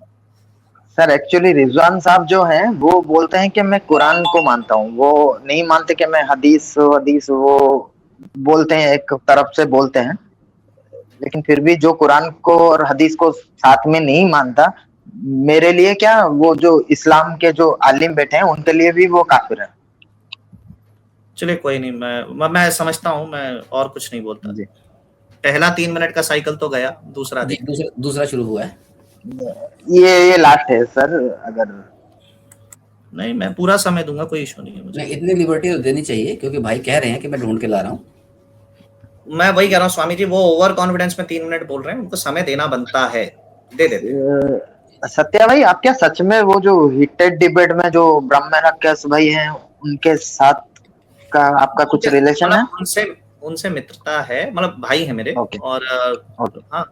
सर, एक्चुअली रिजवान साहब जो हैं वो बोलते हैं कि मैं कुरान को मानता हूँ, वो नहीं मानते कि मैं हदीस हदीस, वो बोलते हैं, एक तरफ से बोलते हैं। लेकिन फिर भी जो कुरान को और हदीस को साथ में नहीं मानता, मेरे लिए क्या, वो जो इस्लाम के जो आलिम बैठे हैं उनके लिए भी वो काफिर है। चलिए कोई नहीं, मैं समझता हूँ, मैं और कुछ नहीं बोलता। जी। पहला 3 मिनट का साइकिल तो गया, दूसरा जी, देखते हैं। दूसरा दूसरा शुरू हुआ है। ये लास्ट है सर, अगर। नहीं मैं पूरा समय दूंगा, कोई इशू नहीं है मुझे। नहीं, इतनी लिबर्टी तो देनी चाहिए, क्योंकि भाई कह रहे हैं कि मैं ढूंढ के ला रहा हूँ। मैं वही कह रहा हूँ स्वामी जी, वो ओवर कॉन्फिडेंस में 3 मिनट बोल रहे हैं, उनको समय देना बनता है, दे देते हैं। सत्या भाई, आप क्या सच में वो जो हिटेड डिबेट में जो ब्रह्मराक्षस भाई हैं उनके साथ का आपका कुछ रिलेशन है? मतलब उनसे उनसे मित्रता है, मतलब भाई है मेरे। ओके और ओके। हाँ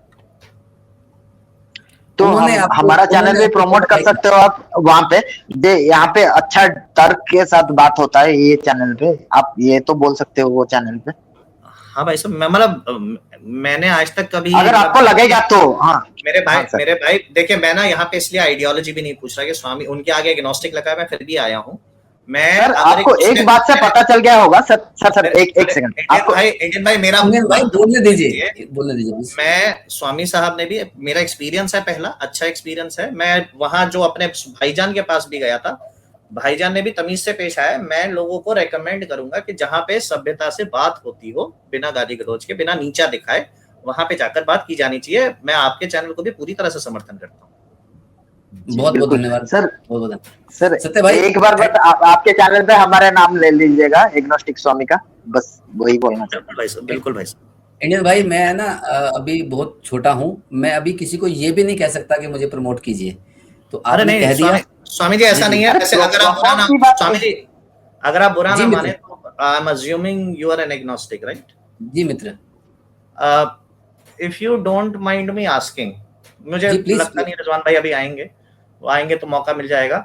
तो उन्होंने हम आपको हमारा चैनल उन्होंने भी आपको प्रमोट कर क्वालिफाई सकते हो आप वहां पे। यहाँ पे अच्छा तर्क के साथ बात होता है ये चैनल पे, आप ये तो बोल सकते हो वो चैनल पे, हाँ भाई साहब, मैं मतलब मैंने आज तक कभी अगर मतलब आपको लगेगा तो। हाँ हाँ सर। मेरे भाई देखिए, मैं ना यहाँ पे इसलिए आइडियोलॉजी भी नहीं पूछ रहा कि स्वामी उनके आगे एग्नोस्टिक लगा है, मैं फिर भी आया हूँ। मैं सर, अगर आपको एक बात से पता चल गया होगा सर, एक एक सेकंड आपको। इंडियन भाई मेरा इंडियन भाई बात तो बोलने सुनिए। दीजिए, बोलने दीजिए प्लीज। मैं स्वामी साहब ने भी, मेरा एक्सपीरियंस है पहला, अच्छा एक्सपीरियंस है। मैं वहां जो अपने भाईजान के पास भी गया था, भाईजान ने भी तमीज से पेश आया। मैं लोगों को रेकमेंड करूंगा कि जहां पे सभ्यता से बात होती हो, बिना गाली गलौज के, बिना नीचा दिखाए, वहां पे जाकर बात की जानी चाहिए। मैं आपके चैनल को भी पूरी तरह से समर्थन करता हूँ। जी बहुत बहुत बिल्कुल धन्यवाद, सर। बहुत बहुत धन्यवाद सर, सत्य भाई। एक बार बस आपके चैनल पे हमारे नाम ले लीजिएगा, एग्नोस्टिक स्वामी का, बस वही बोलना बिल्कुल चाहता भाई साहब, बिल्कुल भाई साहब। इंडियन भाई, मैं ना अभी बहुत छोटा हूँ, मैं अभी किसी को ये भी नहीं कह सकता कि मुझे प्रमोट कीजिए, तो अरे आपने नहीं कह दिया। स्वामी जी जी ऐसा जी नहीं है। हूँ। अरे वैसे अगर आप बुरा प्रमोट ना, की बात स्वामी नहीं। जी अगर आप बुरा जी ना माने मित्र, तो I am assuming you are an agnostic, right? जी मित्र, if you don't mind me asking, मुझे जी प्लीज। लगता नहीं रिजवान भाई अभी आएंगे, वो आएंगे तो मौका मिल जाएगा।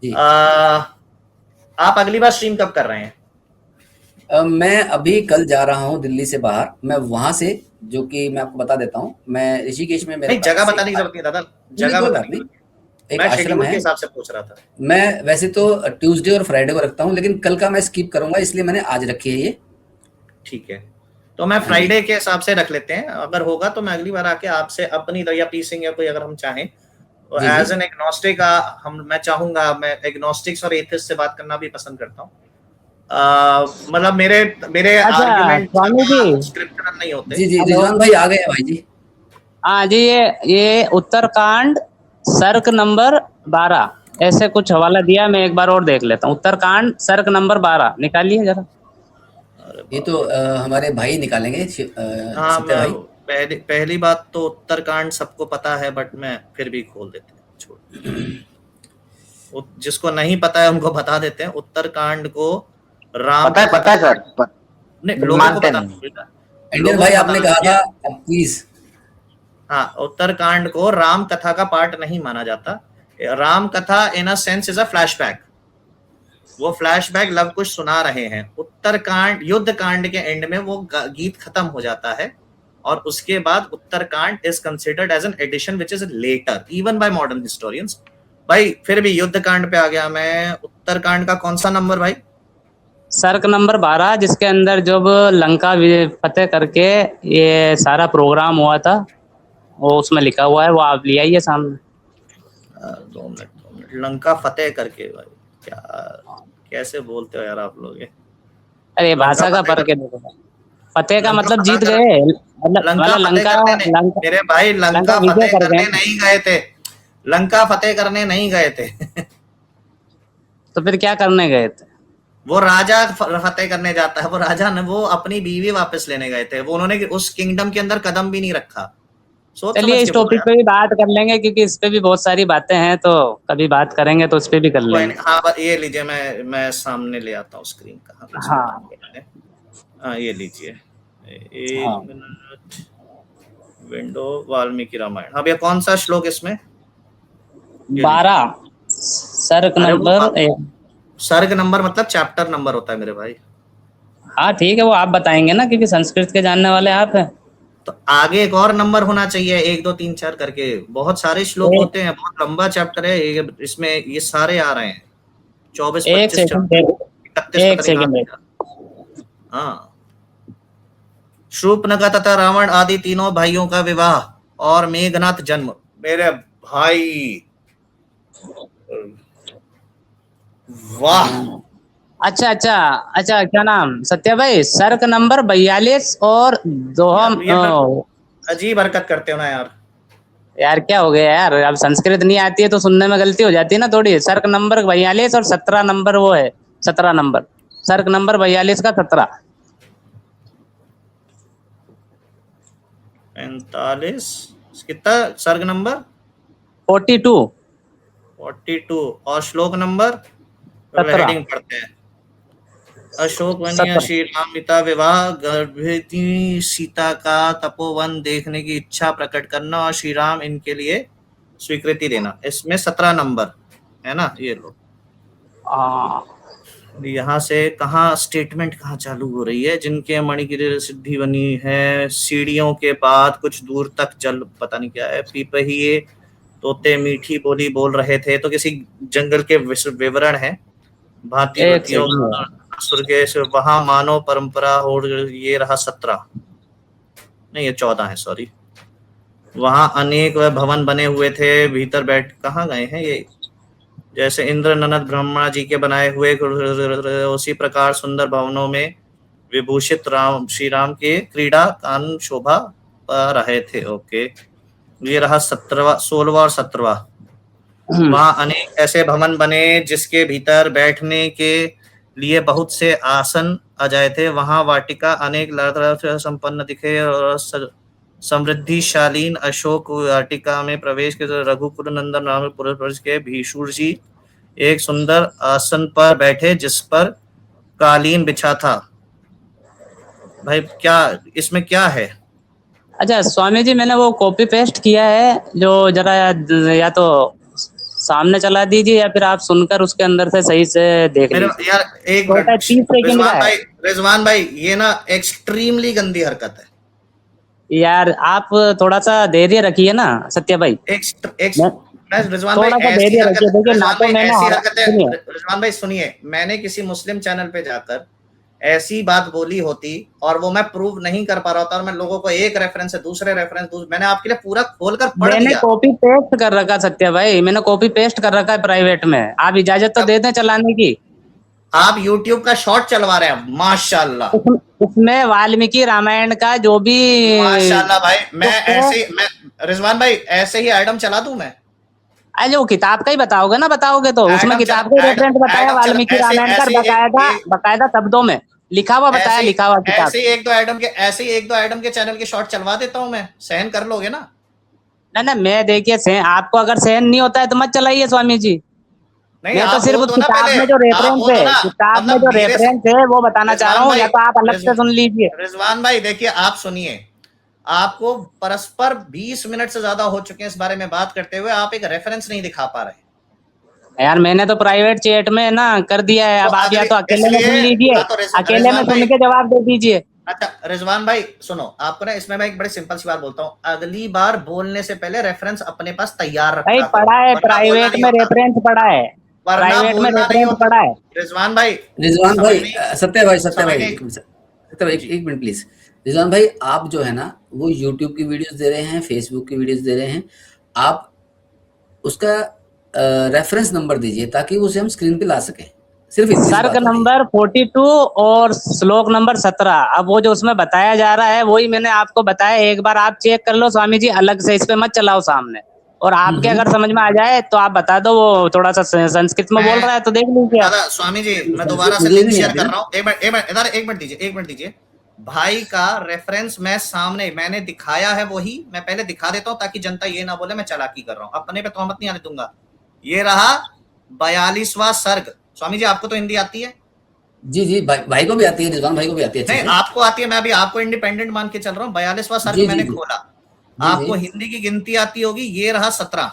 जी आप अगली बार स्ट्रीम कब कर रहे हैं? मैं अभी कल जा रहा हूँ दिल्ली से बाहर, मैं वहां से, जो कि मैं आपको बता देता हूँ, मैं ऋषिकेश में मेरे नहीं जगह पास एक बताने की जरूरत नहीं दादा, नहीं, जगह कोई बताने बात की नहीं, जरूरत नहीं, एक मैं आश्रम शेड्यूल के है। हिसाब से पूछ रहा था। मैं वैसे तो ट्यूसडे और फ्राइडे को रखता हूँ, लेकिन कल का मैं स्किप करूंगा, इसलिए मैंने आज रखी है ये। ठीक है, तो मैं हाँ जी। फ्राइडे के हिसाब से रख लेते हैं। अगर होगा तो मैं अगली बार आके आपसे अपनी या पीसिंग या कोई अगर हम चाहें तो जी जी एज एन एग्नोस्टिक, हम मैं चाहूंगा, मैं एग्नोस्टिक्स और एथिस्ट से बात करना भी पसंद करता हूँ। मतलब मेरे मेरे अच्छा आर्ग्यूमेंट स्वामी जी। स्क्रिप्चरल नहीं होते। जी जी, हेलो। रिजवान भाई आ गए हैं भाई जी। हाँ जी, ये उत्तरकांड सर्क नंबर 12 ऐसे कुछ हवाला दिया, मैं एक बार और देख लेता हूँ। उत्तरकांड सर्क नंबर 12 निकालिए जरा। अरे ये बाप तो रे। हमारे भाई निकालेंगे, हाँ सत्य भाई। पहली बात तो उत्तरकांड सबको पता है, बट मैं फिर भी खोल देते हैं, छोड़। जिसको नहीं पता है उनको बता देते हैं। उत्तरकांड को राम पता है सर, नहीं, लोगों को मानते पता नहीं। इंडियन भाई आपने कहा था प्लीज। हाँ, उत्तरकांड को राम कथा का पार्ट नहीं माना जाता। राम कथा in a sense is a flashback. वो फ्लैशबैक लव कुश सुना रहे हैं। उत्तरकांड युद्ध कांड के एंड में वो गीत खत्म हो जाता है, और उसके बाद Uttarakanda is considered as an addition which is later even by modern historians. भाई फिर भी युद्ध कांड पे आ गया मैं। उत्तरकांड का कौन सा नंबर भाई? सर्क नंबर 12, जिसके अंदर जब लंका फतेह करके ये सारा प्रोग्राम हुआ था, वो उसमें लिखा हुआ है, वो आप ले आइए सामने। 2 मिनट। लंका फतेह करके भाई, क्या कैसे बोलते हो यार आप लोग ये? अरे भाषा का फर्क है, देखो फतेह का मतलब जीत गए, मतलब लंका मेरे भाई लंका विजय फतेह कर करने गए। नहीं गए थे। लंका फतेह करने नहीं गए थे। तो फिर क्या करने गए थे? वो राजा फतेह करने जाता है। वो राजा ने वो अपनी बीवी वापस लेने गए थे। वो उन्होंने उस किंगडम के अंदर कदम भी नहीं रखा। चलिए इस टॉपिक पे भी बात कर लेंगे, क्योंकि इस पे भी बहुत सारी बातें हैं, तो कभी बात करेंगे तो उस पे भी कर लेंगे। हाँ, ये लीजिए, मैं सामने ले आता हूँ स्क्रीन का। हाँ, ये लीजिए, एक मिनट। विंडो वाल्मीकि रामायण। अब ये कौन सा श्लोक इसमें? 12 सर्क नंबर 1। सर्ग नंबर मतलब चैप्टर नंबर होता है मेरे भाई। हाँ ठीक है, वो आप बताएंगे ना, क्योंकि संस्कृत के जानने वाले आप हैं। तो आगे एक और नंबर होना चाहिए, 1 2 3 4 करके। बहुत सारे श्लोक होते हैं, बहुत लंबा चैप्टर है इसमें, ये सारे आ रहे हैं 24 25 31। हाँ, शूर्पणखा तथा रावण आदि तीनों भाइयों का विवाह और मेघनाथ जन्म। मेरे भाई वाह। अच्छा, क्या नाम सत्या भाई? सर्क नंबर 42 और दोहम। अजीब हरकत करते हो ना यार क्या हो गया यार, अब संस्कृत नहीं आती है तो सुनने में गलती हो जाती है ना थोड़ी। सर्क नंबर 42 और 17 नंबर वो है, 17 नंबर, सर्क नंबर 42 का 17। 45 कितना? सर्ग नंबर 42 और श्लोक नंबर 17। हेडिंग पढ़ते हैं। अशोक वन्य श्री राम पिता विवाह, गर्भवती सीता का तपोवन देखने की इच्छा प्रकट करना और श्री राम इनके लिए स्वीकृति देना। इसमें 17 नंबर है ना, ये लो। यहाँ से कहाँ स्टेटमेंट कहाँ चालू हो रही है? जिनके मणिगिरी सिद्धि बनी है, सीढ़ियों के बाद कुछ दूर तक जल, पता नहीं क्या है। पीपहिए तोते मीठी बोली बोल रहे थे, तो किसी जंगल के विवरण है। भांति वहां मानव परंपरा हो, ये रहा 17, नहीं ये 14 है, सॉरी। वहां अनेक भवन बने हुए थे, भीतर बैठ, कहाँ गए हैं ये? जैसे इंद्र ननद ब्रह्मा जी के बनाए हुए, उसी प्रकार सुंदर भवनों में विभूषित राम श्री राम के क्रीड़ा कान शोभा पा रहे थे। ओके, ये रहा 17वां, 16वां और 17वां। वहां अनेक ऐसे भवन बने जिसके भीतर बैठने के लिए बहुत से आसन आ जाए थे। वहां वाटिका अनेक संपन्न दिखे और समृद्धिशालीन अशोक वाटिका में प्रवेश के रघुकुल नंदन नाम पुरुष के भीषुर जी एक सुंदर आसन पर बैठे, जिस पर कालीन बिछा था। भाई क्या इसमें क्या है? अच्छा स्वामी जी, मैंने वो कॉपी पेस्ट किया है, जो जरा या तो सामने चला दीजिए या फिर आप सुनकर उसके अंदर से सही से देख लीजिए। यार एक मिनट रिजवान भाई, ये ना एक्सट्रीमली गंदी हरकत है यार। आप थोड़ा सा धैर्य रखिए ना सत्या भाई। रिजवान भाई ऐसी हरकतें, रिजवान भाई सुनिए, मैंने किसी मुस्लिम चैनल पे जाकर ऐसी बात बोली होती और वो मैं प्रूव नहीं कर पा रहा था, और मैं लोगों को एक रेफरेंस से दूसरे रेफरेंस मैंने आपके लिए पूरा खोलकर पढ़ दिया। मैंने कॉपी पेस्ट कर रखा सत्या भाई, मैंने कॉपी पेस्ट कर रखा है प्राइवेट में। आप इजाजत तो दे दें चलाने की। आप YouTube का शॉर्ट चलवा रहे हैं, माशाल्लाह। उसमें वाल्मीकि रामायण का जो भी, माशाल्लाह भाई। मैं रिजवान भाई ऐसे ही आइटम चला दूं मैं? अरे वो किताब का ही बताओगे ना, बताओगे तो उसमें किताब का रेफरेंस बताया, वाल्मीकि रामायण का बकायदा शब्दों में लिखा हुआ बताया, लिखा हुआ किताब। ऐसे ही एक दो एडम के चैनल के शॉर्ट चलवा देता हूँ मैं, सहन कर लोगे ना? ना मैं देखिए आपको अगर सहन नहीं होता है तो मत चलाइए स्वामी जी। नहीं, मैं तो आप सिर्फ बोल उस दो ना किताब पहले, में जो आप रेफरेंस बोल दो है, ना, किताब में मतलब जो मेरे से रेफरेंस है वो बताना चाह रहा हूँ, या तो आप अलग से सुन लीजिए। रिजवान भाई देखिए, आप सुनिए, आपको परस्पर 20 मिनट से ज्यादा हो चुके हैं इस बारे में बात करते हुए, आप एक रेफरेंस नहीं दिखा पा रहे। यार मैंने तो प्राइवेट चैट में ना कर दिया है, अब आप या तो अकेले में सुन लीजिए, अकेले में सुन के जवाब दे दीजिए। अच्छा रिजवान भाई सुनो, आपको ना इसमें मैं एक बड़ी सिंपल सी बात बोलता हूँ, अगली बार बोलने से पहले रेफरेंस अपने पास तैयार रखा भाई करो, पढ़ा है, वरना बोलना प्राइवेट नहीं में होता, रेफरेंस पढ़ा है, वरना प्राइवेट में बोलना नहीं रेफरेंस होता। पढ़ा है। रिजवान भाई, रिजवान भाई, सत्य भाई जी। एक मिनट प्लीज। रिजवान भाई, आप जो है ना वो यूट्यूब की वीडियोस दे रहे हैं, फेसबुक की वीडियोस दे रहे हैं, आप उसका रेफरेंस नंबर दीजिए ताकि उसे हम स्क्रीन पे ला सकें। सिर्फ इतनी सी सर्ग बात हो रही है। नंबर 42 और श्लोक नंबर 17। अब वो जो उसमें बताया जा रहा है वही मैंने आपको बताया, एक बार आप चेक कर लो स्वामी जी, अलग से इस पे मत चलाओ सामने। और आपके अगर समझ में आ जाए तो आप बता दो, वो थोड़ा सा संस्कृत में बोल रहा है तो देख लीजिए आप। दादा स्वामी जी, मैं दोबारा से मुझे लिंक भी नहीं शेयर आती कर ना। रहा हूँ, एक मिनट दीजिए। भाई का रेफरेंस मैं सामने मैंने दिखाया है, वही मैं पहले दिखा देता हूँ ताकि जनता ये ना बोले मैं चालाकी कर रहा हूँ, अपने पे तोहमत नहीं आने दूंगा। ये रहा 42वां सर्ग। स्वामी जी आपको तो हिंदी आती है? जी भाई को भी आती है, रिजवान भाई को भी आती है अच्छे नहीं से। आपको आती है, मैं अभी आपको इंडिपेंडेंट मान के चल रहा हूँ। 42वां सर्ग जी मैंने जी खोला, जी आपको जी हिंदी की गिनती आती होगी, ये रहा 17,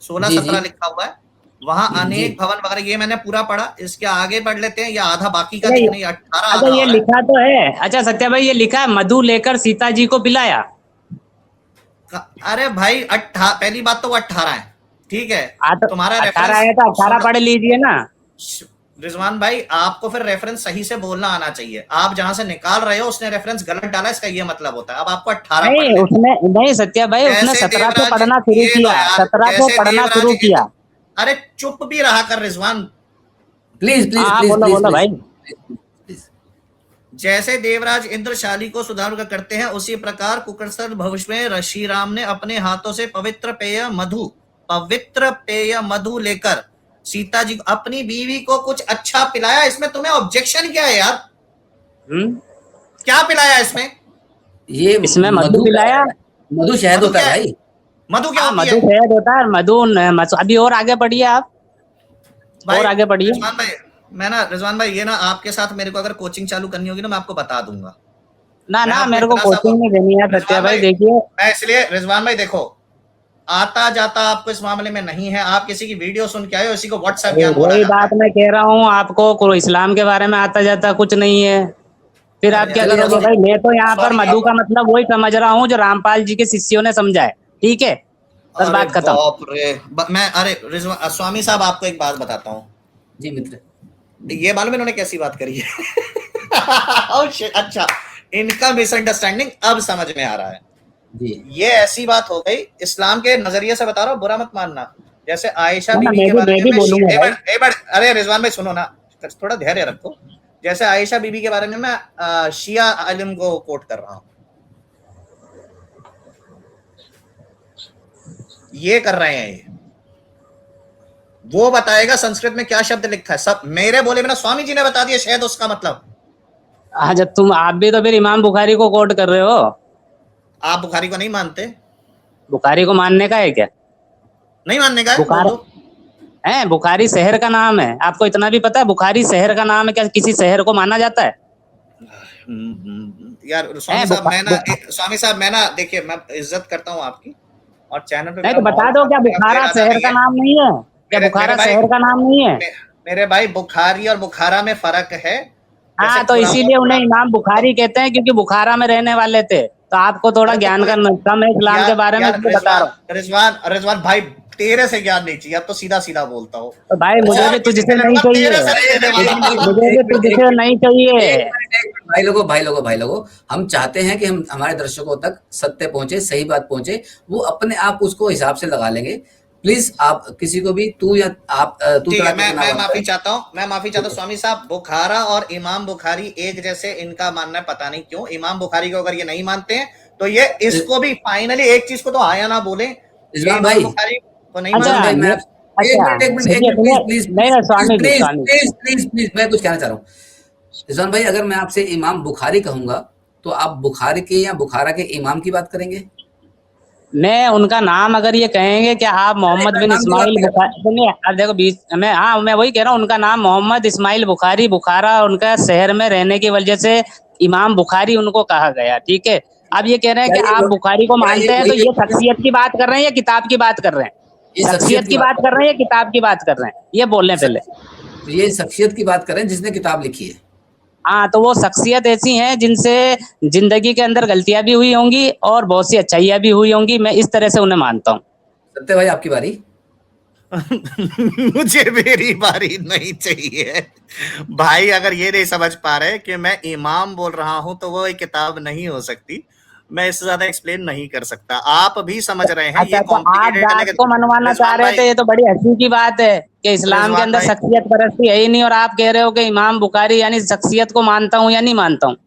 16 जी 17 लिखा हुआ है, वहां जी। अनेक भवन वगैरह, ये मैंने पूरा पढ़ा। इसके आगे बढ़ लेते हैं, या आधा बाकी का अच्छा दिखने, 18 अच्छा, आधा ये हो रहा है। लिखा तो है। अच्छा सत्या भाई, ये लिखा है मधु लेकर सीता जी को पिलाया। अरे भाई पहली बात तो वो 18 है, ठीक है। तो तुम्हारा 18 रेफरेंस है तो 18 पढ़ लीजिए ना। रिजवान भाई, आपको फिर रेफरेंस सही से बोलना आना चाहिए। आप जहां से निकाल रहे हो उसने रेफरेंस गलत डाला, इसका ये मतलब होता है। अब आपको 18 पढ़ नहीं लेना। उसने, नहीं सत्या भाई उसने जैसे 17 से देवराज, पढ़ना शुरू ये लो किया, यार, 17 से जैसे पढ़ना देवराज शुरू किया। अरे चुप भी रहा कर रिजवान। प्लीज प्लीज हाँ प्लीज बोलो प्लीज बोलो भाई। प्लीज। जैसे देवराज इंद्रशाली को सुधार करते हैं, उसी प्रकार कुकरसर भविष्य में श्री राम ने अपने हाथों से पवित्र पेय मधु लेकर सीता जी अपनी बीवी को कुछ अच्छा पिलाया। इसमें तुम्हें ऑब्जेक्शन क्या है यार? क्या पिलाया इसमें? ये इसमें मधु पिलाया। मधु शहद होता है भाई। मधु क्या हाँ होती मधु है? शहद होता है, अभी और आगे बढ़िए आप, और आगे बढ़िए। रिजवान भाई, रिजवान भाई, ये ना आपके साथ मेरे को अगर कोचिंग चालू करनी होगी ना, मैं आपको बता दूंगा। ना मेरे को कोचिंग नहीं देनी है सत्या भाई। देखिए मैं इसलिए रिजवान भाई देखो, आता जाता आपको इस मामले में नहीं है। आप किसी की वीडियो सुन के आए हो, इसी को व्हाट्सएप ज्ञान बोला वही जाता बात मैं कह रहा हूँ आपको, इस्लाम के बारे में आता जाता कुछ नहीं है, फिर आप क्या करोगे भाई? मैं तो यहाँ पर मधु का मतलब वही समझ रहा हूँ जो रामपाल जी के शिष्यों ने समझा है, ठीक है, बस बात खत्म। बाप रे, मैं स्वामी साहब आपको एक बात बताता हूँ जी मित्र, ये मालूम इन्होंने कैसी बात करी है? oh shit, अच्छा, इनका मिसअंडरस्टैंडिंग अब समझ में आ रहा है जी। ये ऐसी बात हो गई, इस्लाम के नजरिए से बता रहा हूँ, बुरा मत मानना। जैसे आयशा बीबी के बारे में अरे रिजवान भाई सुनो ना, थोड़ा धैर्य रखो। जैसे आयशा बीबी के बारे में मैं शिया आलिम को कोट कर रहा हूँ, ये कर रहे हैं, ये वो बताएगा संस्कृत में क्या शब्द लिखा है, सब मेरे बोले बिना स्वामी जी ने बता दिया शायद उसका मतलब। जब आप भी तो फिर इमाम बुखारी को कोट कर रहे हो। आप बुखारी को नहीं मानते? बुखारी को मानने का है क्या? नहीं मानने का है, बुखारी शहर का नाम है, आपको इतना भी पता है? बुखारी शहर का नाम है, क्या किसी शहर को माना जाता है? यार स्वामी साहब मैं ना देखिए, मैं इज्जत करता हूँ आपकी, और चैनल पे नहीं तो बता दो, क्या बुखारा शहर का नाम नहीं है? क्या बुखारा शहर का नाम नहीं है? मेरे भाई, बुखारी और बुखारा में फर्क है। हाँ तो इसीलिए उन्हें इमाम बुखारी कहते हैं, क्योंकि बुखारा में रहने वाले थे। तो आपको थोड़ा ज्ञान का कम है इस्लाम के बारे में, इसलिए बता रहा हूँ। रिजवान भाई, तेरे से ज्ञान नहीं चाहिए, अब तो सीधा सीधा बोलता हूँ। तो भाई मुझे भी तुझसे नहीं चाहिए, मुझे भी तुझसे नहीं चाहिए। भाई लोगों, हम चाहते हैं कि हम हमारे दर्शकों तक सत्य पहुंचे, सही बात पहुंचे, वो अपने आप उसको हिसाब से लगा लेंगे। प्लीज आप किसी को भी तू या आप तू मैं माफी चाहता हूँ स्वामी साहब। बुखारा और इमाम बुखारी एक जैसे, इनका मानना है, पता नहीं क्यों। इमाम बुखारी को अगर ये नहीं मानते हैं तो ये इसको भी फाइनली एक चीज को तो आया ना बोले, भाई बुखारी को नहीं प्लीज मैं कुछ कहना चाह रहा हूँ। रिजवान भाई, अगर मैं आपसे इमाम बुखारी कहूंगा तो आप बुखारी के या बुखारा के इमाम की बात करेंगे? मैं उनका नाम अगर ये कहेंगे कि आप मोहम्मद बिन नाम की बात इस्माइल नहीं कर रहा। बुखारी, सुनिए अब देखो बीच में, हाँ मैं वही कह रहा हूँ, उनका नाम मोहम्मद इस्माइल बुखारी, बुखारा उनका शहर में रहने की वजह से इमाम बुखारी उनको कहा गया, ठीक है। अब ये कह रहे हैं कि आप बुखारी को मानते हैं, तो ये शख्सियत की बात कर रहे हैं या किताब की बात कर रहे हैं? ये शख्सियत की बात कर रहे हैं या किताब की बात कर रहे हैं, ये बोल रहे हैं पहले। ये शख्सियत की बात करें जिसने किताब लिखी है। हाँ, तो वो शख्सियत ऐसी हैं जिनसे जिंदगी के अंदर गलतियां भी हुई होंगी और बहुत सी अच्छाइयां भी हुई होंगी, मैं इस तरह से उन्हें मानता हूँ। सत्य भाई, आपकी बारी। मुझे मेरी बारी नहीं चाहिए भाई। अगर ये नहीं समझ पा रहे कि मैं इमाम बोल रहा हूं तो वो एक किताब नहीं हो सकती। मैं इससे ज्यादा एक्सप्लेन नहीं कर सकता। आप भी समझ रहे हैं अच्छा, ये तो आप कॉम्प्लिकेटेड जात को मनवाना चाह रिजवान रहे थे, भाई, ये तो बड़ी हंसी की बात है कि इस्लाम के रिजवान अंदर भाई, शख्सियत परस्ती है ही नहीं, और आप कह रहे हो कि इमाम बुखारी यानी शख्सियत को मानता हूँ या नहीं मानता हूँ।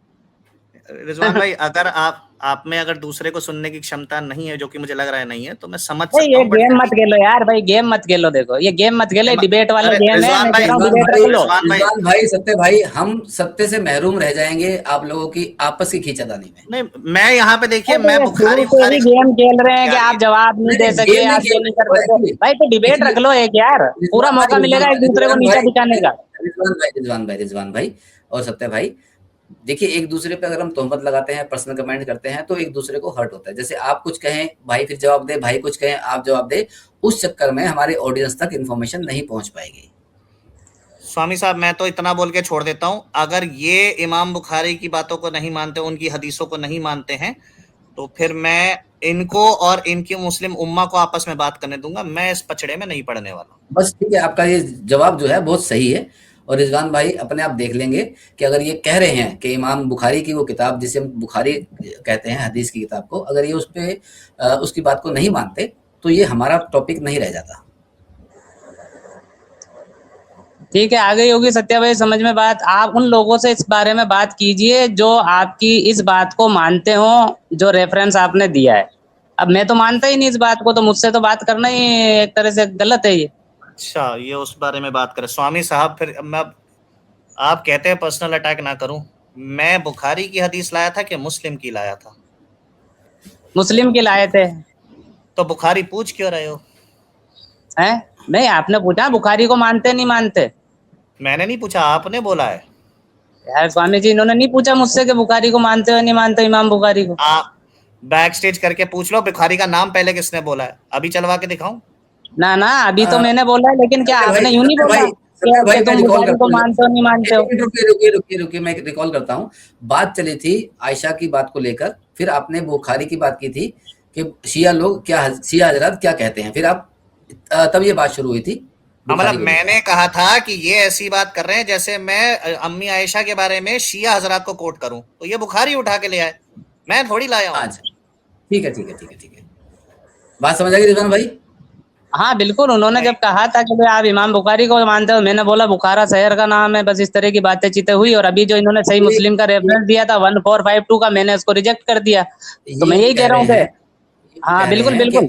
रिजवान भाई, अगर आप में अगर दूसरे को सुनने की क्षमता नहीं है, जो कि मुझे लग रहा है नहीं है, तो मैं समझ भाई सकता ये हूँ, बट गेम फिर मत भी खेलो यार, भाई गेम मत खेलो, देखो ये गेम मत खेलो, डिबेट वाला अरे गेम है, रिजवान मैं कह भाई, रहा हूँ रिजवान डिबेट भाई, रख लो। रिजवान भाई, रिजवान भाई, सत्य भाई, हम सत्य से महरूम रह जाएंगे आप लोगों की आपस की खींचातानी में। नहीं, मैं यहाँ पे देखिए, तो मैं ये शुरू बुखारी से बुखारी ही गेम खेल रहे हैं कि क्या आप जवाब नहीं दे नहीं, सके, गेम नहीं आप ये खेल नहीं रहे, कर देखो सके, एक्चुअली भाई तो डिबेट एक्चुअली रख लो एक यार, पूरा मौका मिलेगा एक दूसरे को नीचा दिखाने का। रिजवान भाई और सत्य भाई, देखिए एक दूसरे पे अगर हम तोहमत लगाते हैं, पर्सनल कमेंट करते हैं, तो एक दूसरे को हर्ट होता है। जैसे आप कुछ कहें, भाई फिर जवाब दे, भाई कुछ कहें, आप जवाब दे, उस चक्कर में हमारे ऑडियंस तक इन्फॉर्मेशन नहीं पहुंच पाएगी। स्वामी साहब, मैं तो इतना बोल के छोड़ देता हूं, अगर ये इमाम बुखारी की बातों को नहीं मानते, उनकी हदीसों को नहीं मानते हैं, तो फिर मैं इनको और इनकी मुस्लिम उम्मा को आपस में बात करने दूंगा। मैं इस पचड़े में नहीं पड़ने वाला। बस ठीक है, आपका ये जवाब जो है बहुत सही है। और रिजवान भाई अपने आप देख लेंगे कि अगर ये कह रहे हैं कि इमाम बुखारी की वो किताब जिसे हम बुखारी कहते हैं, हदीस की किताब को, अगर ये उस पे उसकी बात को नहीं मानते, तो ये हमारा टॉपिक नहीं रह जाता। ठीक है, आ गई होगी सत्या भाई समझ में बात। आप उन लोगों से इस बारे में बात कीजिए जो आपकी इस बात को मानते हो, जो रेफरेंस आपने दिया है। अब मैं तो मानता ही नहीं इस बात को, तो मुझसे तो बात करना ही एक तरह से गलत है ये। अच्छा, ये उस बारे में बात करें स्वामी साहब, फिर मैं, आप कहते हैं पर्सनल अटैक ना करूं, मैं बुखारी की हदीस लाया था कि मुस्लिम की लाया था? मुस्लिम की लाए थे। तो बुखारी पूछ क्यों रहे हो? हैं? नहीं, आपने पूछा बुखारी को मानते नहीं मानते। मैंने नहीं पूछा, आपने बोला है। यार स्वामी जी, इन्होंने नहीं पूछा मुझसे कि बुखारी को मानते हो नहीं मानते इमाम बुखारी को। आप बैक स्टेज करके पूछ लो, बुखारी का नाम पहले किसने बोला है, अभी चलवा के दिखाऊं? ना ना, अभी तो मैंने बोला है, लेकिन क्या सत्य भाई, आपने यूं नहीं बोला सत्य भाई, कि मैं तुम रिकॉल बुखारी करता को हूँ। मानते हो नहीं मानते हो। रुकिए, मैं रिकॉल करता हूँ। बात चली थी आयशा की बात को लेकर, फिर आपने बुखारी की बात की थी कि शिया लोग क्या, शिया हजरात क्या कहते हैं, फिर आप तब ये बात शुरू हुई थी बुखारी मतलब को मैंने लेकर। कहा था कि ये ऐसी बात कर रहे हैं जैसे मैं अम्मी आयशा के बारे में शिया हजरात को कोट करूं, तो ये बुखारी उठा के ले आए, मैं थोड़ी लाया हूं। अच्छा, ठीक है। बात समझ आ गई रिजवान भाई? हाँ बिल्कुल, उन्होंने नहीं, जब कहा था कि भाई आप इमाम बुखारी को मानते हो, मैंने बोला बुखारा शहर का नाम है, बस इस तरह की बातें चीतें हुई। और अभी जो इन्होंने सही मुस्लिम का रेफरेंस दिया था 1452 का, मैंने उसको रिजेक्ट कर दिया। तो मैं यही कह रहा हूँ कि हाँ बिल्कुल बिल्कुल,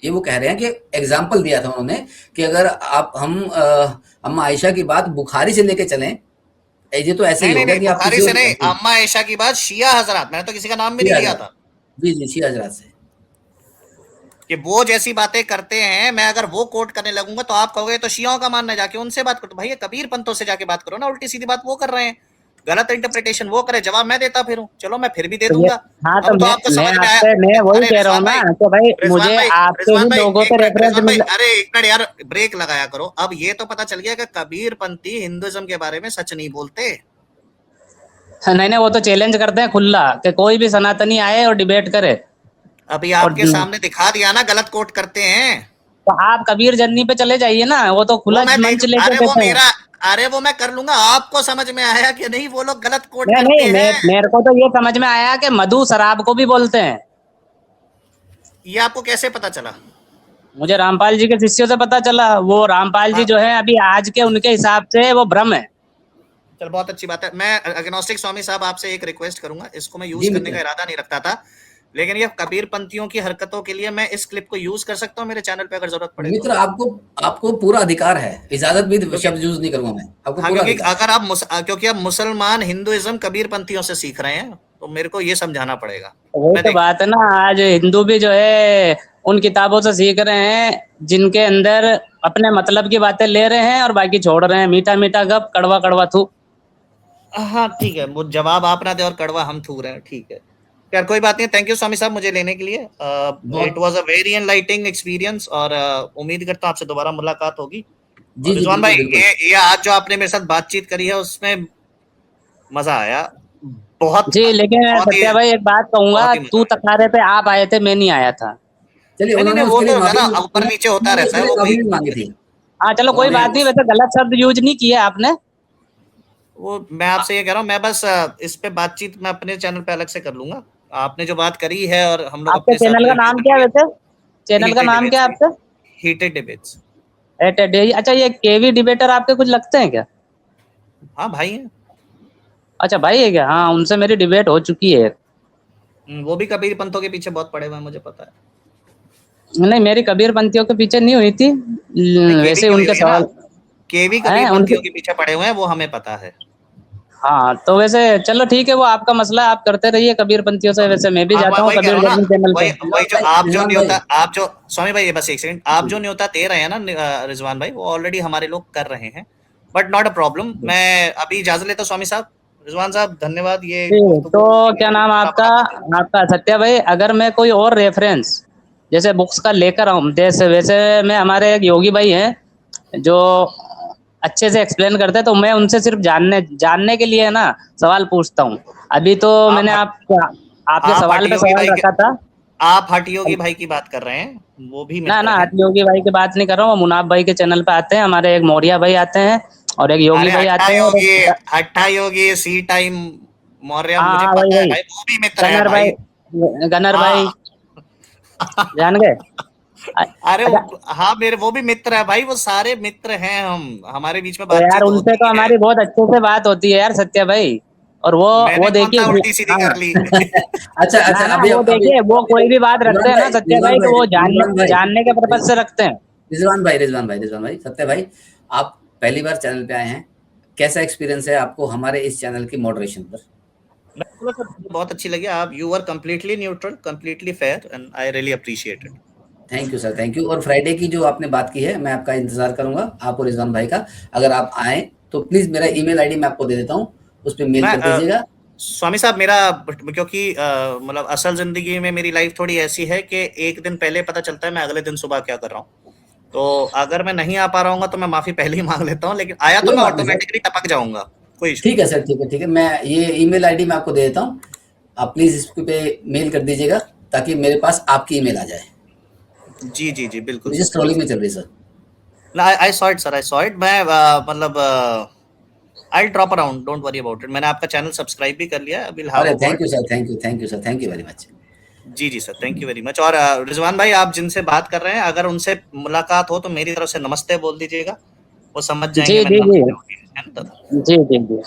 ये वो कह रहे हैं कि एग्जाम्पल दिया था उन्होंने कि अगर आप हम अम्मा आयशा की बात बुखारी से लेके चलें, ये तो ऐसे ही नहीं हो नहीं गया नहीं, कि आप बुखारी किसी से और नहीं, अम्मा आयशा की बात शिया हजरात, मैंने तो किसी का नाम भी नहीं शिया लिया हजरात, था। जी शिया हजरात से, कि वो जैसी बातें करते हैं, मैं अगर वो कोट करने लगूंगा तो आप कहोगे तो शियाओं का मानना, जाके उनसे बात करो। तो भैया कबीर पंथों से जाके बात करो ना, उल्टी सीधी बात वो कर रहे हैं, गलत इंटरप्रिटेशन वो करे, जवाब मैं देता फिर हूँ। चलो मैं फिर भी दे तो ये दूंगा। हाँ, तो अब तो आपको मैं समझ में आया। आपसे मैं वही अरे कह रहा हूँ रिजवान ना भाई, कि भाई रिजवान मुझे भाई, आपके रिजवान ही भाई, लोगों एक से मिनट, रेफरेंस रिजवान भाई, मिल। अरे एक मिनट यार, ब्रेक लगाया करो। अब ये तो पता चल गया कि कबीर पंथी हिंदुइज्म के बारे में सच नहीं बोलते। नहीं नहीं, वो तो चैलेंज करते हैं खुला कि कोई भी सनातनी आए और डिबेट करे। अभी और आपके सामने दिखा दिया ना, गलत कोट करते हैं। तो आप कबीर जर्नी पे चले जाइए ना, वो तो वो खुला मैं देख, मंच लेके अरे वो देते हैं। मेरा, अरे वो मैं कर लूंगा। आपको समझ में आया कि नहीं वो लोग गलत कोट नहीं करते नहीं, हैं? मेरे को तो ये समझ में आया कि मधु शराब को भी बोलते हैं। ये आपको कैसे पता चला? मुझे रामपाल जी के शिष्यों से पता चला। वो रामपाल जी हाँ, जो है अभी आज के उनके हिसाब से वो भ्रम है। चल बहुत अच्छी बात है। मैं अग्नोस्टिक स्वामी साहब आपसे एक रिक्वेस्ट करूंगा, इसको मैं यूज जी करने मित्र, का इरादा नहीं रखता था, लेकिन ये कबीर पंथियों की हरकतों के लिए मैं इस क्लिप को यूज कर सकता हूँ मेरे चैनल पे अगर जरूरत पड़े तो? मित्र, आपको पूरा अधिकार है, इजाजत भी शब्द यूज नहीं करूंगा मैं, आपको हाँ, पूरा क्योंकि अधिकार है। अगर आप क्योंकि अब मुसलमान हिंदुइज्म कबीर पंथियों से सीख रहे हैं, तो मेरे को ये समझाना पड़ेगा। वही मैं तो देख बात है ना, आज हिंदू भी जो है उन किताबों से सीख रहे हैं जिनके अंदर अपने मतलब की बातें ले रहे हैं और बाकी छोड़ रहे हैं, मीठा मीठा गप, कड़वा कड़वा थू। हाँ ठीक है, वो जवाब आप ना दे और कड़वा हम थू रहे हैं, ठीक है यार, कोई बात नहीं। थैंक यू स्वामी साहब मुझे लेने के लिए। It was a very enlightening experience और उम्मीद करता हूँ आपसे दोबारा मुलाकात होगी। जी जी, रिजवान बिल्कुल भाई, बिल्कुल। ये आज जो आपने मेरे साथ बातचीत करी है उसमें मजा आया, बहुत जी, लेकिन बहुत ही सत्या भाई एक बात कहूंगा, बहुत ही मजा तू आया। तकारे पे आप आए थे, मैं नहीं आया था। चलिए, नहीं नहीं उन्होंने नहीं, वो उसके लिए तो है माफी ना, ऊपर नीचे होता रहता है, उसके लिए वो कोई माफी भी मांगी थी। हाँ चलो कोई उन्होंने बात नहीं, वैसे गलत शब्द यूज नहीं किया आपने। वो मैं आपसे ये कह रहा हूँ, मैं बस इस पे बातचीत मैं अपने चैनल पे अलग से कर लूंगा। आपने जो बात करी है और हम लोग आपके अपने चैनल साथ का नाम क्या है वैसे? चैनल का हीटेड नाम क्या डिबेट्स, है आपका? Heated debates. अच्छा, ये केवी डिबेटर आपके कुछ लगते हैं क्या? हाँ भाई हैं। अच्छा भाई है क्या? हाँ, उनसे मेरी डिबेट हो चुकी है। वो भी कबीर पंथों के पीछे बहुत पड़े हुए हैं, मुझे पता है। नहीं, मेरी कबीर पंथियों के पीछे नहीं हुई थी। नहीं, केवी वैसे की हुई उनके हुई है ना, सवाल केवी हैं कबीर उनके। पंथियों के पीछे पड़े हुए हैं, वो हमें पता है। हाँ तो वैसे चलो ठीक है, वो आपका मसला है, आप करते रहिए कबीर पंथियों से। वैसे मैं भी हाँ, जाता हूँ वही कह कबीर रहा हूँ ना, जर्नी चैनल पे। वही जो आप जो रिजवान भाई, न्योता, आप जो स्वामी भाई, ये बस एक सेकंड, आप जो न्योता दे रहे हैं ना रिजवान भाई, वो ऑलरेडी हमारे लोग कर रहे हैं, बट नॉट अ प्रॉब्लम। मैं अभी इजाजत लेता हूँ स्वामी साहब। रिजवान साहब धन्यवाद, ये जी, गुफ्तगू तो के क्या लिए नाम थोड़ा आपका? बड़ा था। आपका सत्या भाई, अगर मैं कोई और रेफरेंस जैसे बुक्स का लेकर आऊँ, जैसे वैसे मैं, हमारे एक योगी भाई हैं जो अच्छे से एक्सप्लेन करते हैं, तो मैं उनसे सिर्फ जानने जानने के लिए ना सवाल पूछता हूँ। अभी तो मैंने आप आपके आप सवाल हठ पे योगी सवाल भाई के, रखा था। आप हठ योगी भाई की बात कर रहे हैं, वो भी ना मित्र ना, हैं। हट योगी भाई की बात नहीं कर रहा हूँ, मुनाफ भाई के चैनल पे आते हैं, हमारे एक मौर्या भाई आते हैं और एक योगी अरे भाई आते हैं और हट्टा योगी सी टाइम मौर्य, हाँ मुझे हाँ, वही पता है वही भाई, वो भी मित्र है गनर भाई। भाई, गनर भाई हाँ जान गए। अरे अच्छा, हाँ, मेरे वो भी मित्र है भाई, वो सारे मित्र हैं, हम हमारे बीच में तो यार बातचीत उनसे होती तो है। हमारी बहुत अच्छे से बात होती है यार सत्या भाई। और मैंने वो कौन देखिए सा उल्टी सीधी हाँ, कर ली? अच्छा ना अच्छा, ना, अभी वो अभी देखिए, वो कोई भी बात रखते हैं ना सत्या भाई, तो वो रिजवान भाई, जानने के पर्पज से रखते हैं। रिजवान भाई, सत्य भाई, आप पहली बार चैनल पे आए हैं, कैसा एक्सपीरियंस है आपको हमारे इस चैनल की मॉडरेशन पर? बहुत अच्छी लगी, आप you are completely neutral, completely fair, and I really appreciate it. Thank you sir, thank you. और फ्राइडे की जो आपने बात की है, मैं आपका इंतजार करूंगा, आप और रिजवान भाई का। अगर आप आए तो प्लीज मेरा ईमेल आईडी मैं आपको दे देता हूँ, उस पर मेल मैं कर दीजिएगा। स्वामी साहब, मेरा क्योंकि मतलब असल जिंदगी में मेरी लाइफ थोड़ी ऐसी है कि एक दिन पहले पता चलता है मैं अगले दिन सुबह क्या कर रहा हूँ, तो अगर मैं नहीं आ पा रहा हूँ तो मैं माफी पहले ही मांग लेता हूँ, लेकिन आया तो कोई मैं बात नहीं सर, ऑटोमेटिकली टपक जाऊंगा, कोई इशू ठीक नहीं। है सर, ठीक है, ठीक है, मैं ये ईमेल आईडी मैं आपको दे देता हूँ, आप प्लीज इस पे मेल कर दीजिएगा ताकि मेरे पास आपकी ईमेल आ जाए। जी जी जी, बिल्कुल मुझे सर, स्क्रॉलिंग में चल रही sir. I saw it sir, I saw it. मैं मतलब I drop around, don't worry about it. मैंने आपका चैनल सब्सक्राइब भी कर लिया, आई विल हैव अरे a thank word. You sir, thank you, thank you sir, thank you very much. जी जी sir, thank you very much. और रिजवान भाई, आप जिनसे बात कर रहे हैं, अगर उनसे मुलाकात हो तो मेरी तरफ से नमस्ते बोल दीजिएगा, वो समझ जी जाएंगे मैंने जी जी नमस्ते बोली है ना दादा। जी जी जी।